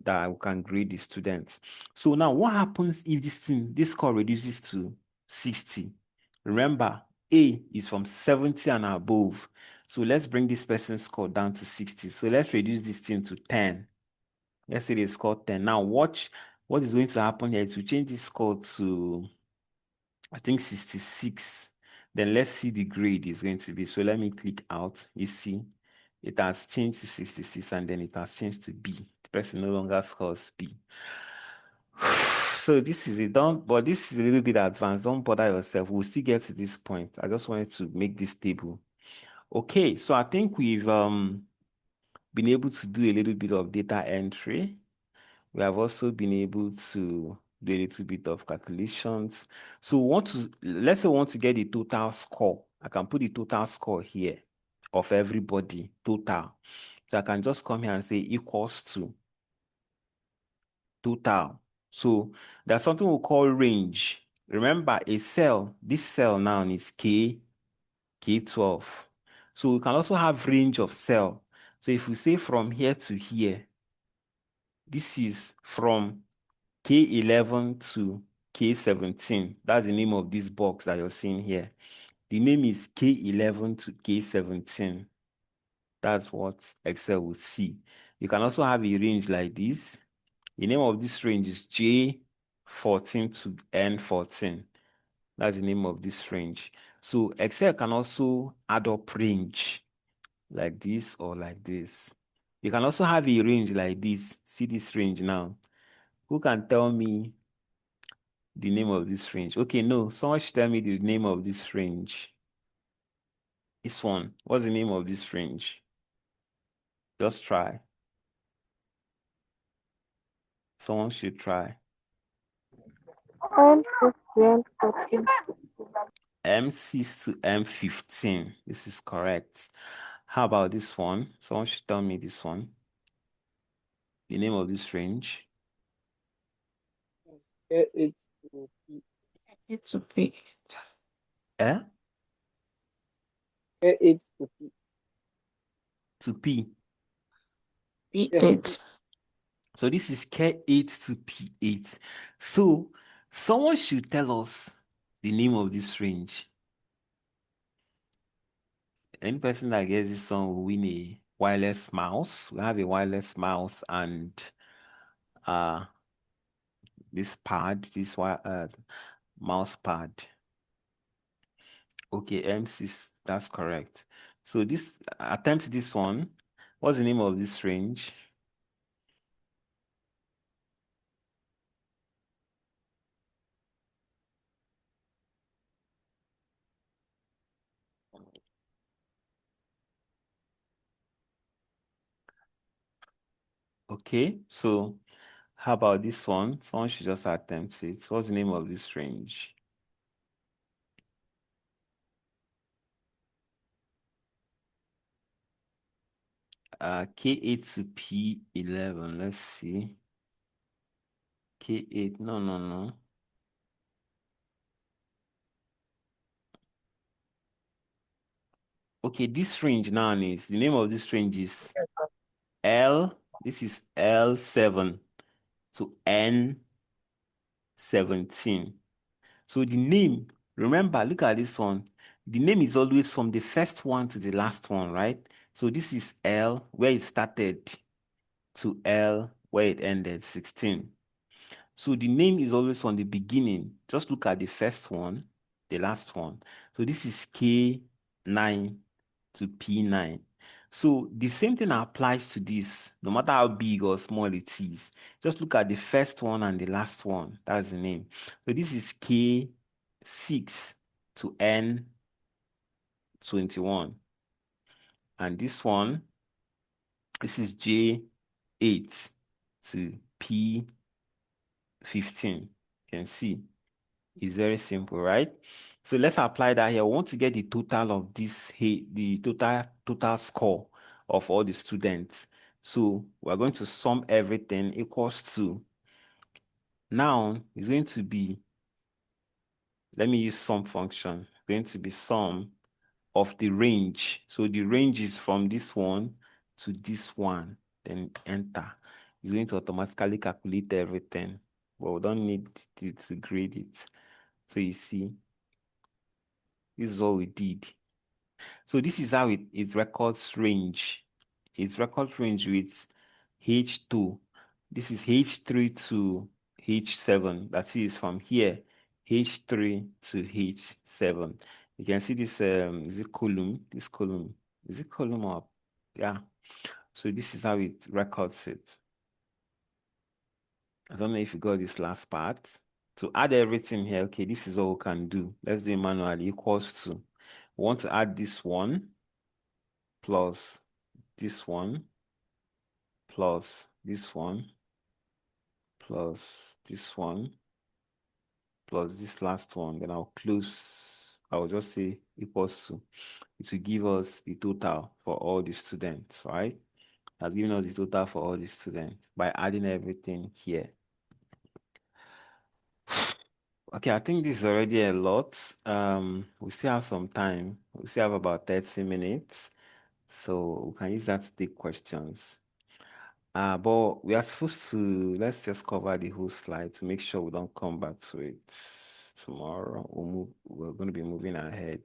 that we can grade the students. So now what happens if this score reduces to 60? Remember, A is from 70 and above. So let's bring this person's score down to 60. So let's reduce this thing to 10. Let's say they scored 10. Now watch what is going to happen here. To change this score to, I think, 66. Then let's see the grade is going to be. So let me click out. You see, it has changed to 66 and then it has changed to B. The person no longer scores B. So this is it. But this is a little bit advanced. Don't bother yourself. We'll still get to this point. I just wanted to make this table. Okay, so I think we've been able to do a little bit of data entry. We have also been able to do a little bit of calculations. So let's say we want to get the total score. I can put the total score here of everybody, total. So I can just come here and say equals to total. So there's something we call range. Remember, this cell now is K12. So we can also have range of cell. So if we say from here to here, this is from K11 to K17. That's the name of this box that you're seeing here. The name is K11 to K17. That's what Excel will see. You can also have a range like this. The name of this range is J14 to N14. That's the name of this range. So Excel can also add up range like this or like this. You can also have a range like this. See this range now. Who can tell me the name of this range? Okay, no, someone should tell me the name of this range. This one. What's the name of this range? Just try. Someone should try. M6 to M15. This is correct. How about this one? Someone should tell me this one. The name of this range. K8 to P. It to be Eh? K8 to P. To P. Yeah. P8. So this is K8 to P8. So someone should tell us the name of this range. Any person that gets this one will win a wireless mouse. We have a wireless mouse and this pad, mouse pad. Okay, M6, that's correct. So this attempt this one. What's the name of this range? Okay, so how about this one? Someone should just attempt it. What's the name of this range? K8 to P11. Let's see. K8. No. Okay, this range now is the name of this range is L. This is L7 to N17. So the name, remember, look at this one. The name is always from the first one to the last one, right? So this is L, where it started, to L, where it ended, 16. So the name is always from the beginning. Just look at the first one, the last one. So this is K9 to P9. So the same thing applies to this, no matter how big or small it is. Just look at the first one and the last one. That's the name. So this is K6 to N21. And this one, this is J8 to P15. You can see it's very simple, right? So let's apply that here. We want to get the total of the total score of all the students. So we're going to sum everything equals to, now it's going to be, let me use sum function, going to be sum of the range. So the range is from this one to this one, then enter. It's going to automatically calculate everything, but we don't need to grade it. So you see, this is what we did. So this is how it records range. It records range with H2. This is H3 to H7. That is from here, H3 to H7. You can see this, is it column? This column. Is it column up? Yeah. So this is how it records it. I don't know if you got this last part. To add everything here, okay, this is what we can do. Let's do it manually. Equals to. We want to add this one plus this one plus this one plus this one plus this last one. Then I'll close. I'll just say equals to. It will give us the total for all the students, right? That's giving us the total for all the students by adding everything here. Okay, I think this is already a lot. We still have some time. We still have about 30 minutes. So we can use that to take questions. But we are supposed to, let's just cover the whole slide to make sure we don't come back to it tomorrow. We're going to be moving ahead.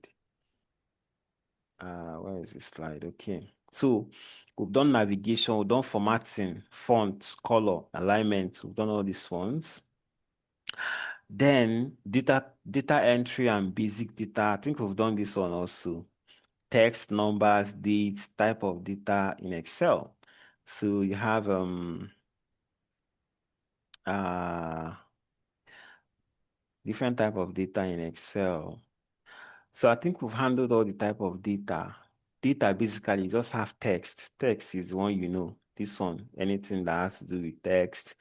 Where is this slide? Okay. So we've done navigation, we've done formatting, font, color, alignment. We've done all these ones. Then data entry and basic data. I think we've done this one also. Text, numbers, dates, type of data in Excel. So you have different type of data in Excel. So I think we've handled all the type of data. Data basically you just have text. Text is the one you know. This one, anything that has to do with text,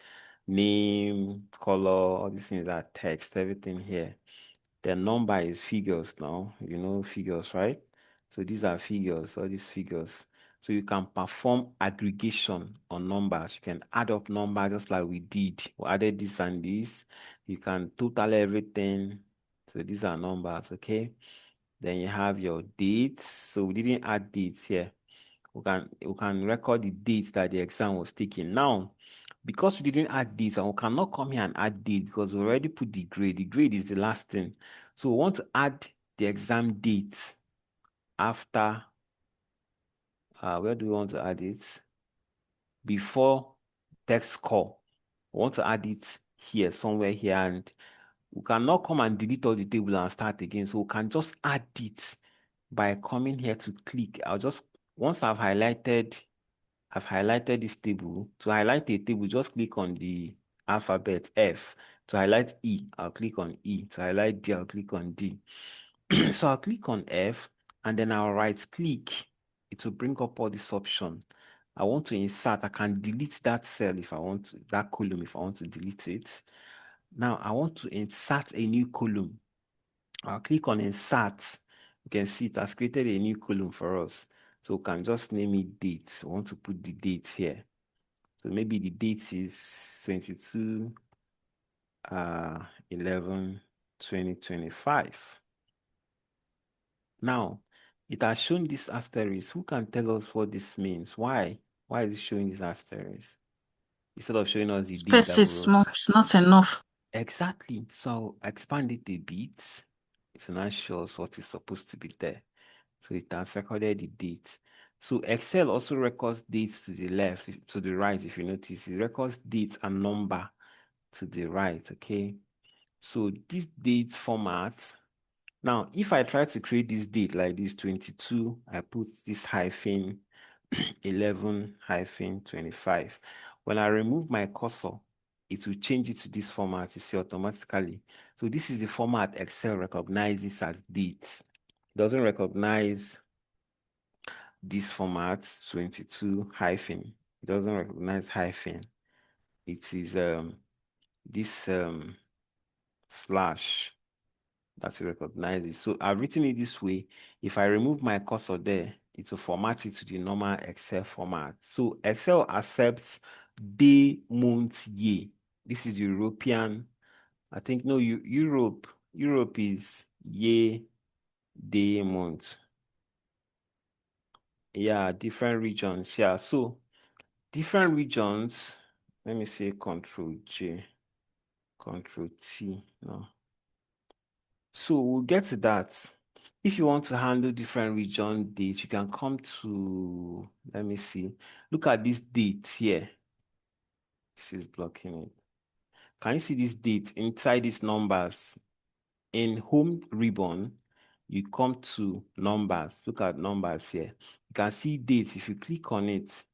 name, color, all these things are text, everything here. The number is figures now. You know figures, right? So these are figures, all these figures. So you can perform aggregation on numbers. You can add up numbers just like we did. We added this and this. You can total everything. So these are numbers, okay? Then you have your dates. So we didn't add dates here. We can record the dates that the exam was taken. Now, because we didn't add dates, and we cannot come here and add date because we already put the grade. The grade is the last thing. So we want to add the exam date after, where do we want to add it? Before text score. We want to add it here, somewhere here, and we cannot come and delete all the table and start again. So we can just add it by coming here to click. Once I've highlighted this table. To highlight a table, just click on the alphabet F. To highlight E, I'll click on E. To highlight D, I'll click on D. So I'll click on F and then I'll right click. It will bring up all this option. I want to insert. I can delete that cell if I want to, that column if I want to delete it. Now I want to insert a new column. I'll click on insert. You can see it has created a new column for us. So we can just name it date. I want to put the date here. So maybe the date is 22 11 2025. Now, it has shown this asterisk. Who can tell us what this means? Why? Why is it showing this asterisk? Instead of showing us the date Space that we is small. wrote. It's not enough. Exactly. So I'll expand it a bit. It will not show us what is supposed to be there. So it has recorded the date. So Excel also records dates to the left, to the right, if you notice. It records date and number to the right, okay? So this date format, now if I try to create this date like this, 22, I put this hyphen 11 hyphen 25. When I remove my cursor, it will change it to this format, you see, automatically. So this is the format Excel recognizes as dates. It doesn't recognize this format 22 hyphen. It doesn't recognize hyphen. It is this slash that will recognize it. So I've written it this way. If I remove my cursor there, it will format it to the normal Excel format. So Excel accepts day, month, year. This is European. I think no, Europe. Europe is year, day, month. Yeah, different regions. Yeah, so different regions let me say Control J, Control T. No. So we'll get to that. If you want to handle different region dates, you can come to, let me see, look at this date here. This is blocking it. Can you see this date inside these numbers? In home ribbon, you come to numbers. Look at numbers here. You can see dates. If you click on it,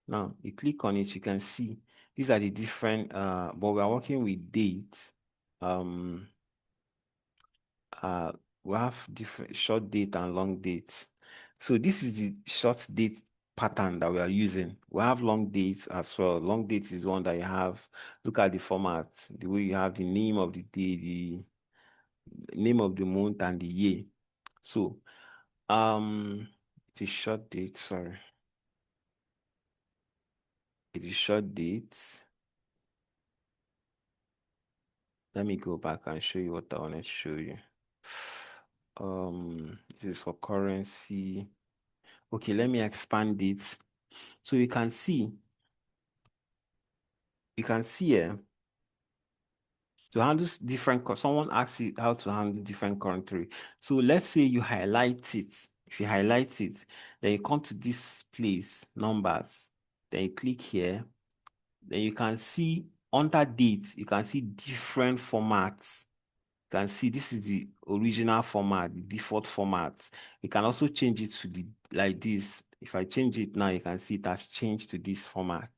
now you click on it, you can see these are the different, but we are working with dates. We have different short date and long date. So this is the short date pattern that we are using. We have long dates as well. Long date is one that you have. Look at the format, the way you have the name of the day, the name of the month, and the year. So it is short date, sorry. It is short dates. Let me go back and show you what I want to show you. This is for currency. Okay, let me expand it. So you can see here, to handle different, someone asks you how to handle different country. So let's say you highlight it. If you highlight it, then you come to this place, numbers, then you click here, then you can see under dates, you can see different formats. You can see this is the original format, the default format. You can also change it to the like this. If I change it now, you can see it has changed to this format.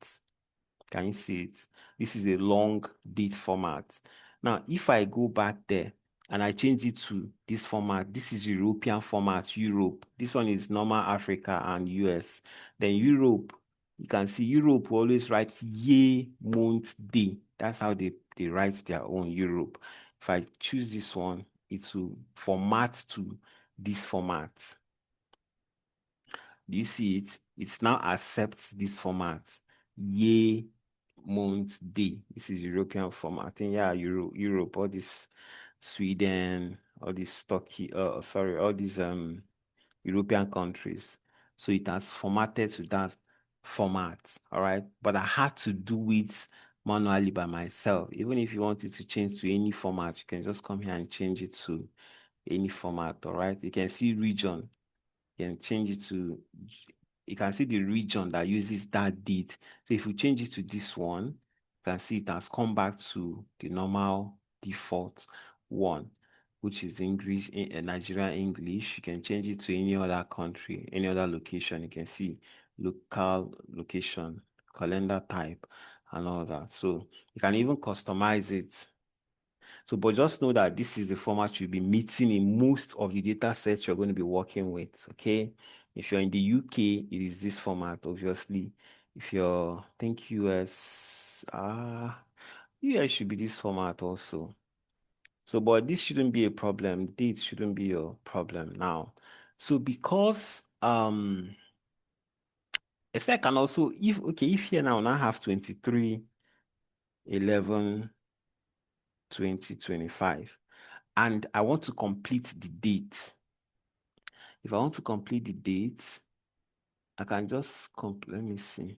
Can you see it? This is a long date format. Now, if I go back there and I change it to this format, this is European format, Europe. This one is normal Africa and US. Then Europe, you can see Europe will always write year, month, day. That's how they write their own Europe. If I choose this one, it will format to this format. Do you see it? It now accepts this format. Year, month, day. This is European format. I think, yeah, Europe, all this Sweden, all these all these European countries. So it has formatted to that format. All right. But I had to do it manually by myself. Even if you wanted to change to any format, you can just come here and change it to any format. All right. You can see region. You can change it to, you can see the region that uses that date. So if you change it to this one, you can see it has come back to the normal default one, which is English, Nigerian English. You can change it to any other country, any other location. You can see local location, calendar type, and all that. So you can even customize it. So, but just know that this is the format you'll be meeting in most of the data sets you're going to be working with, okay? If you're in the UK, it is this format, obviously. If you're, I think US, US should be this format also. So, but this shouldn't be a problem. Dates shouldn't be a problem now. So, because, a second also, if here now I have 23/11/2025, and I want to complete the date. If I want to complete the date, I can just let me see.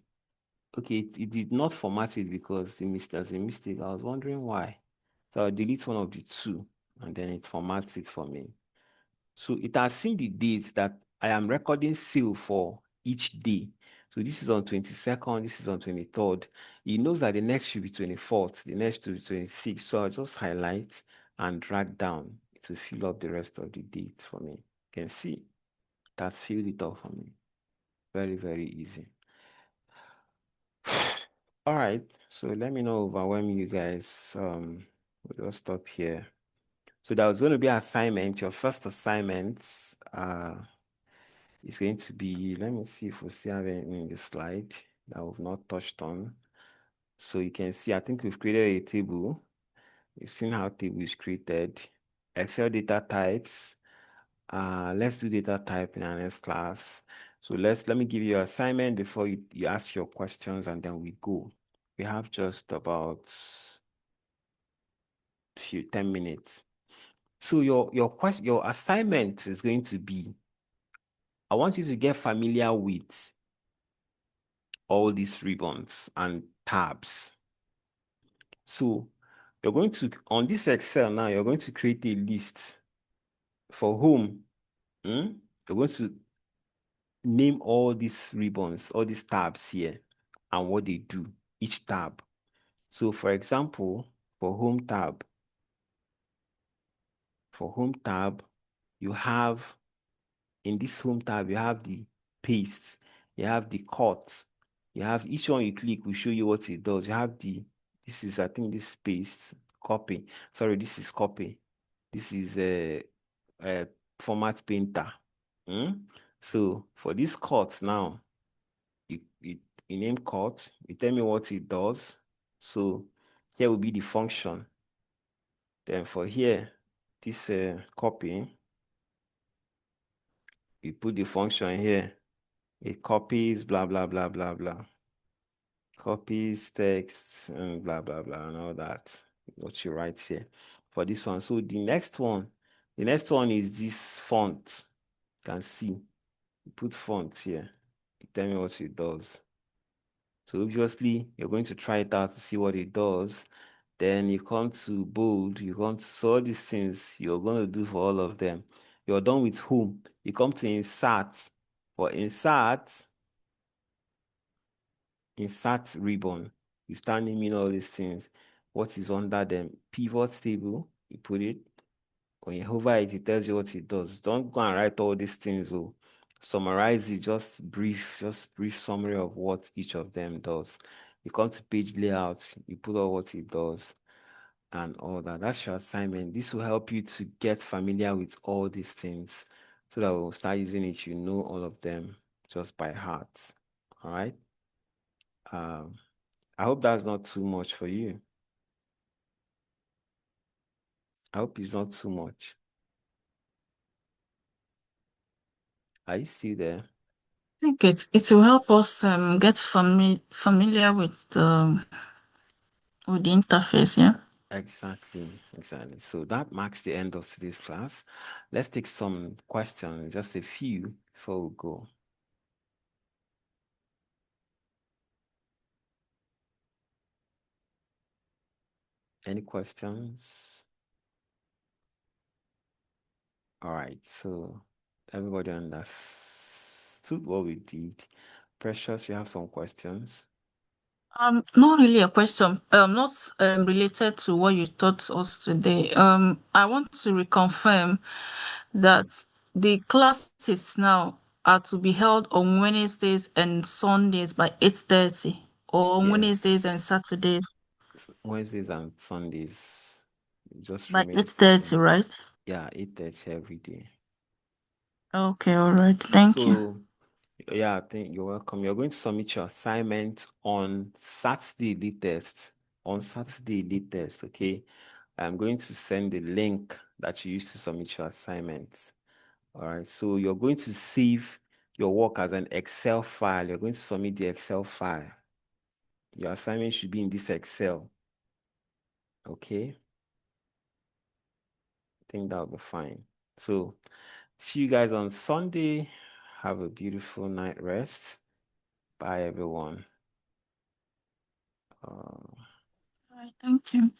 Okay, it did not format it because there's a mistake. I was wondering why. So I'll delete one of the two and then it formats it for me. So it has seen the dates that I am recording sale for each day. So this is on 22nd, this is on 23rd. It knows that the next should be 24th, the next should be 26th. So I'll just highlight and drag down to fill up the rest of the dates for me. You can see that's filled it up for me. Very, very easy. All right, so let me know overwhelming you guys. We'll just stop here. So that was going to be assignment. Your first assignment is going to be, let me see if we still have anything in the slide that we've not touched on. So you can see, I think we've created a table. You've seen how table is created. Excel data types. Let's do data type in our next class. So let me give you an assignment before you ask your questions and then we go. We have just about 10 minutes. So your assignment is going to be, I want you to get familiar with all these ribbons and tabs. So you're going to, on this Excel now, you're going to create a list for home. You're going to name all these ribbons, all these tabs here, and what they do, each tab. So for example, for home tab, you have, in this home tab, you have the paste, you have the cut, you have, each one you click will show you what it does. You have the, this is, I think this paste, copy. Sorry, this is copy. This is a format painter. So for this cut now, you name cut, you tell me what it does. So here will be the function. Then for here, this copy, you put the function here. It copies, blah, blah, blah, blah, blah. Copies text and blah, blah, blah, and all that. What you write here for this one. So the next one is this font. You can see. You put font here. You tell me what it does. So obviously, you're going to try it out to see what it does. Then you come to bold, you come to, so all these things you're going to do for all of them. You're done with home. You come to insert. For insert ribbon, you start naming all these things. What is under them? Pivot table, you put it. When you hover it, it tells you what it does. Don't go and write all these things. Oh, summarize it, just brief summary of what each of them does. You come to page layout, you put out what it does and all that. That's your assignment. This will help you to get familiar with all these things so that we'll start using it. You know all of them just by heart. All right. I hope that's not too much for you. I hope it's not too much. Are you still there? I think it will help us get familiar with the interface, yeah. Exactly. So that marks the end of today's class. Let's take some questions, just a few before we go. Any questions? All right, so everybody understood what we did. Precious, you have some questions? Not really a question. Not related to what you taught us today. I want to reconfirm that the classes now are to be held on Wednesdays and Sundays by 8:30, or on Wednesdays and Yes. Saturdays Wednesdays and Sundays. It just by remains the 8:30, same. right? Yeah, 8:30 every day. Okay, all right. Thank you. So, yeah, I think you're welcome. You're going to submit your assignment on Saturday latest. On Saturday latest, okay? I'm going to send the link that you used to submit your assignment. All right. So you're going to save your work as an Excel file. You're going to submit the Excel file. Your assignment should be in this Excel. Okay. I think that'll be fine. So see you guys on Sunday. Have a beautiful night rest. Bye, everyone. All right, thank you.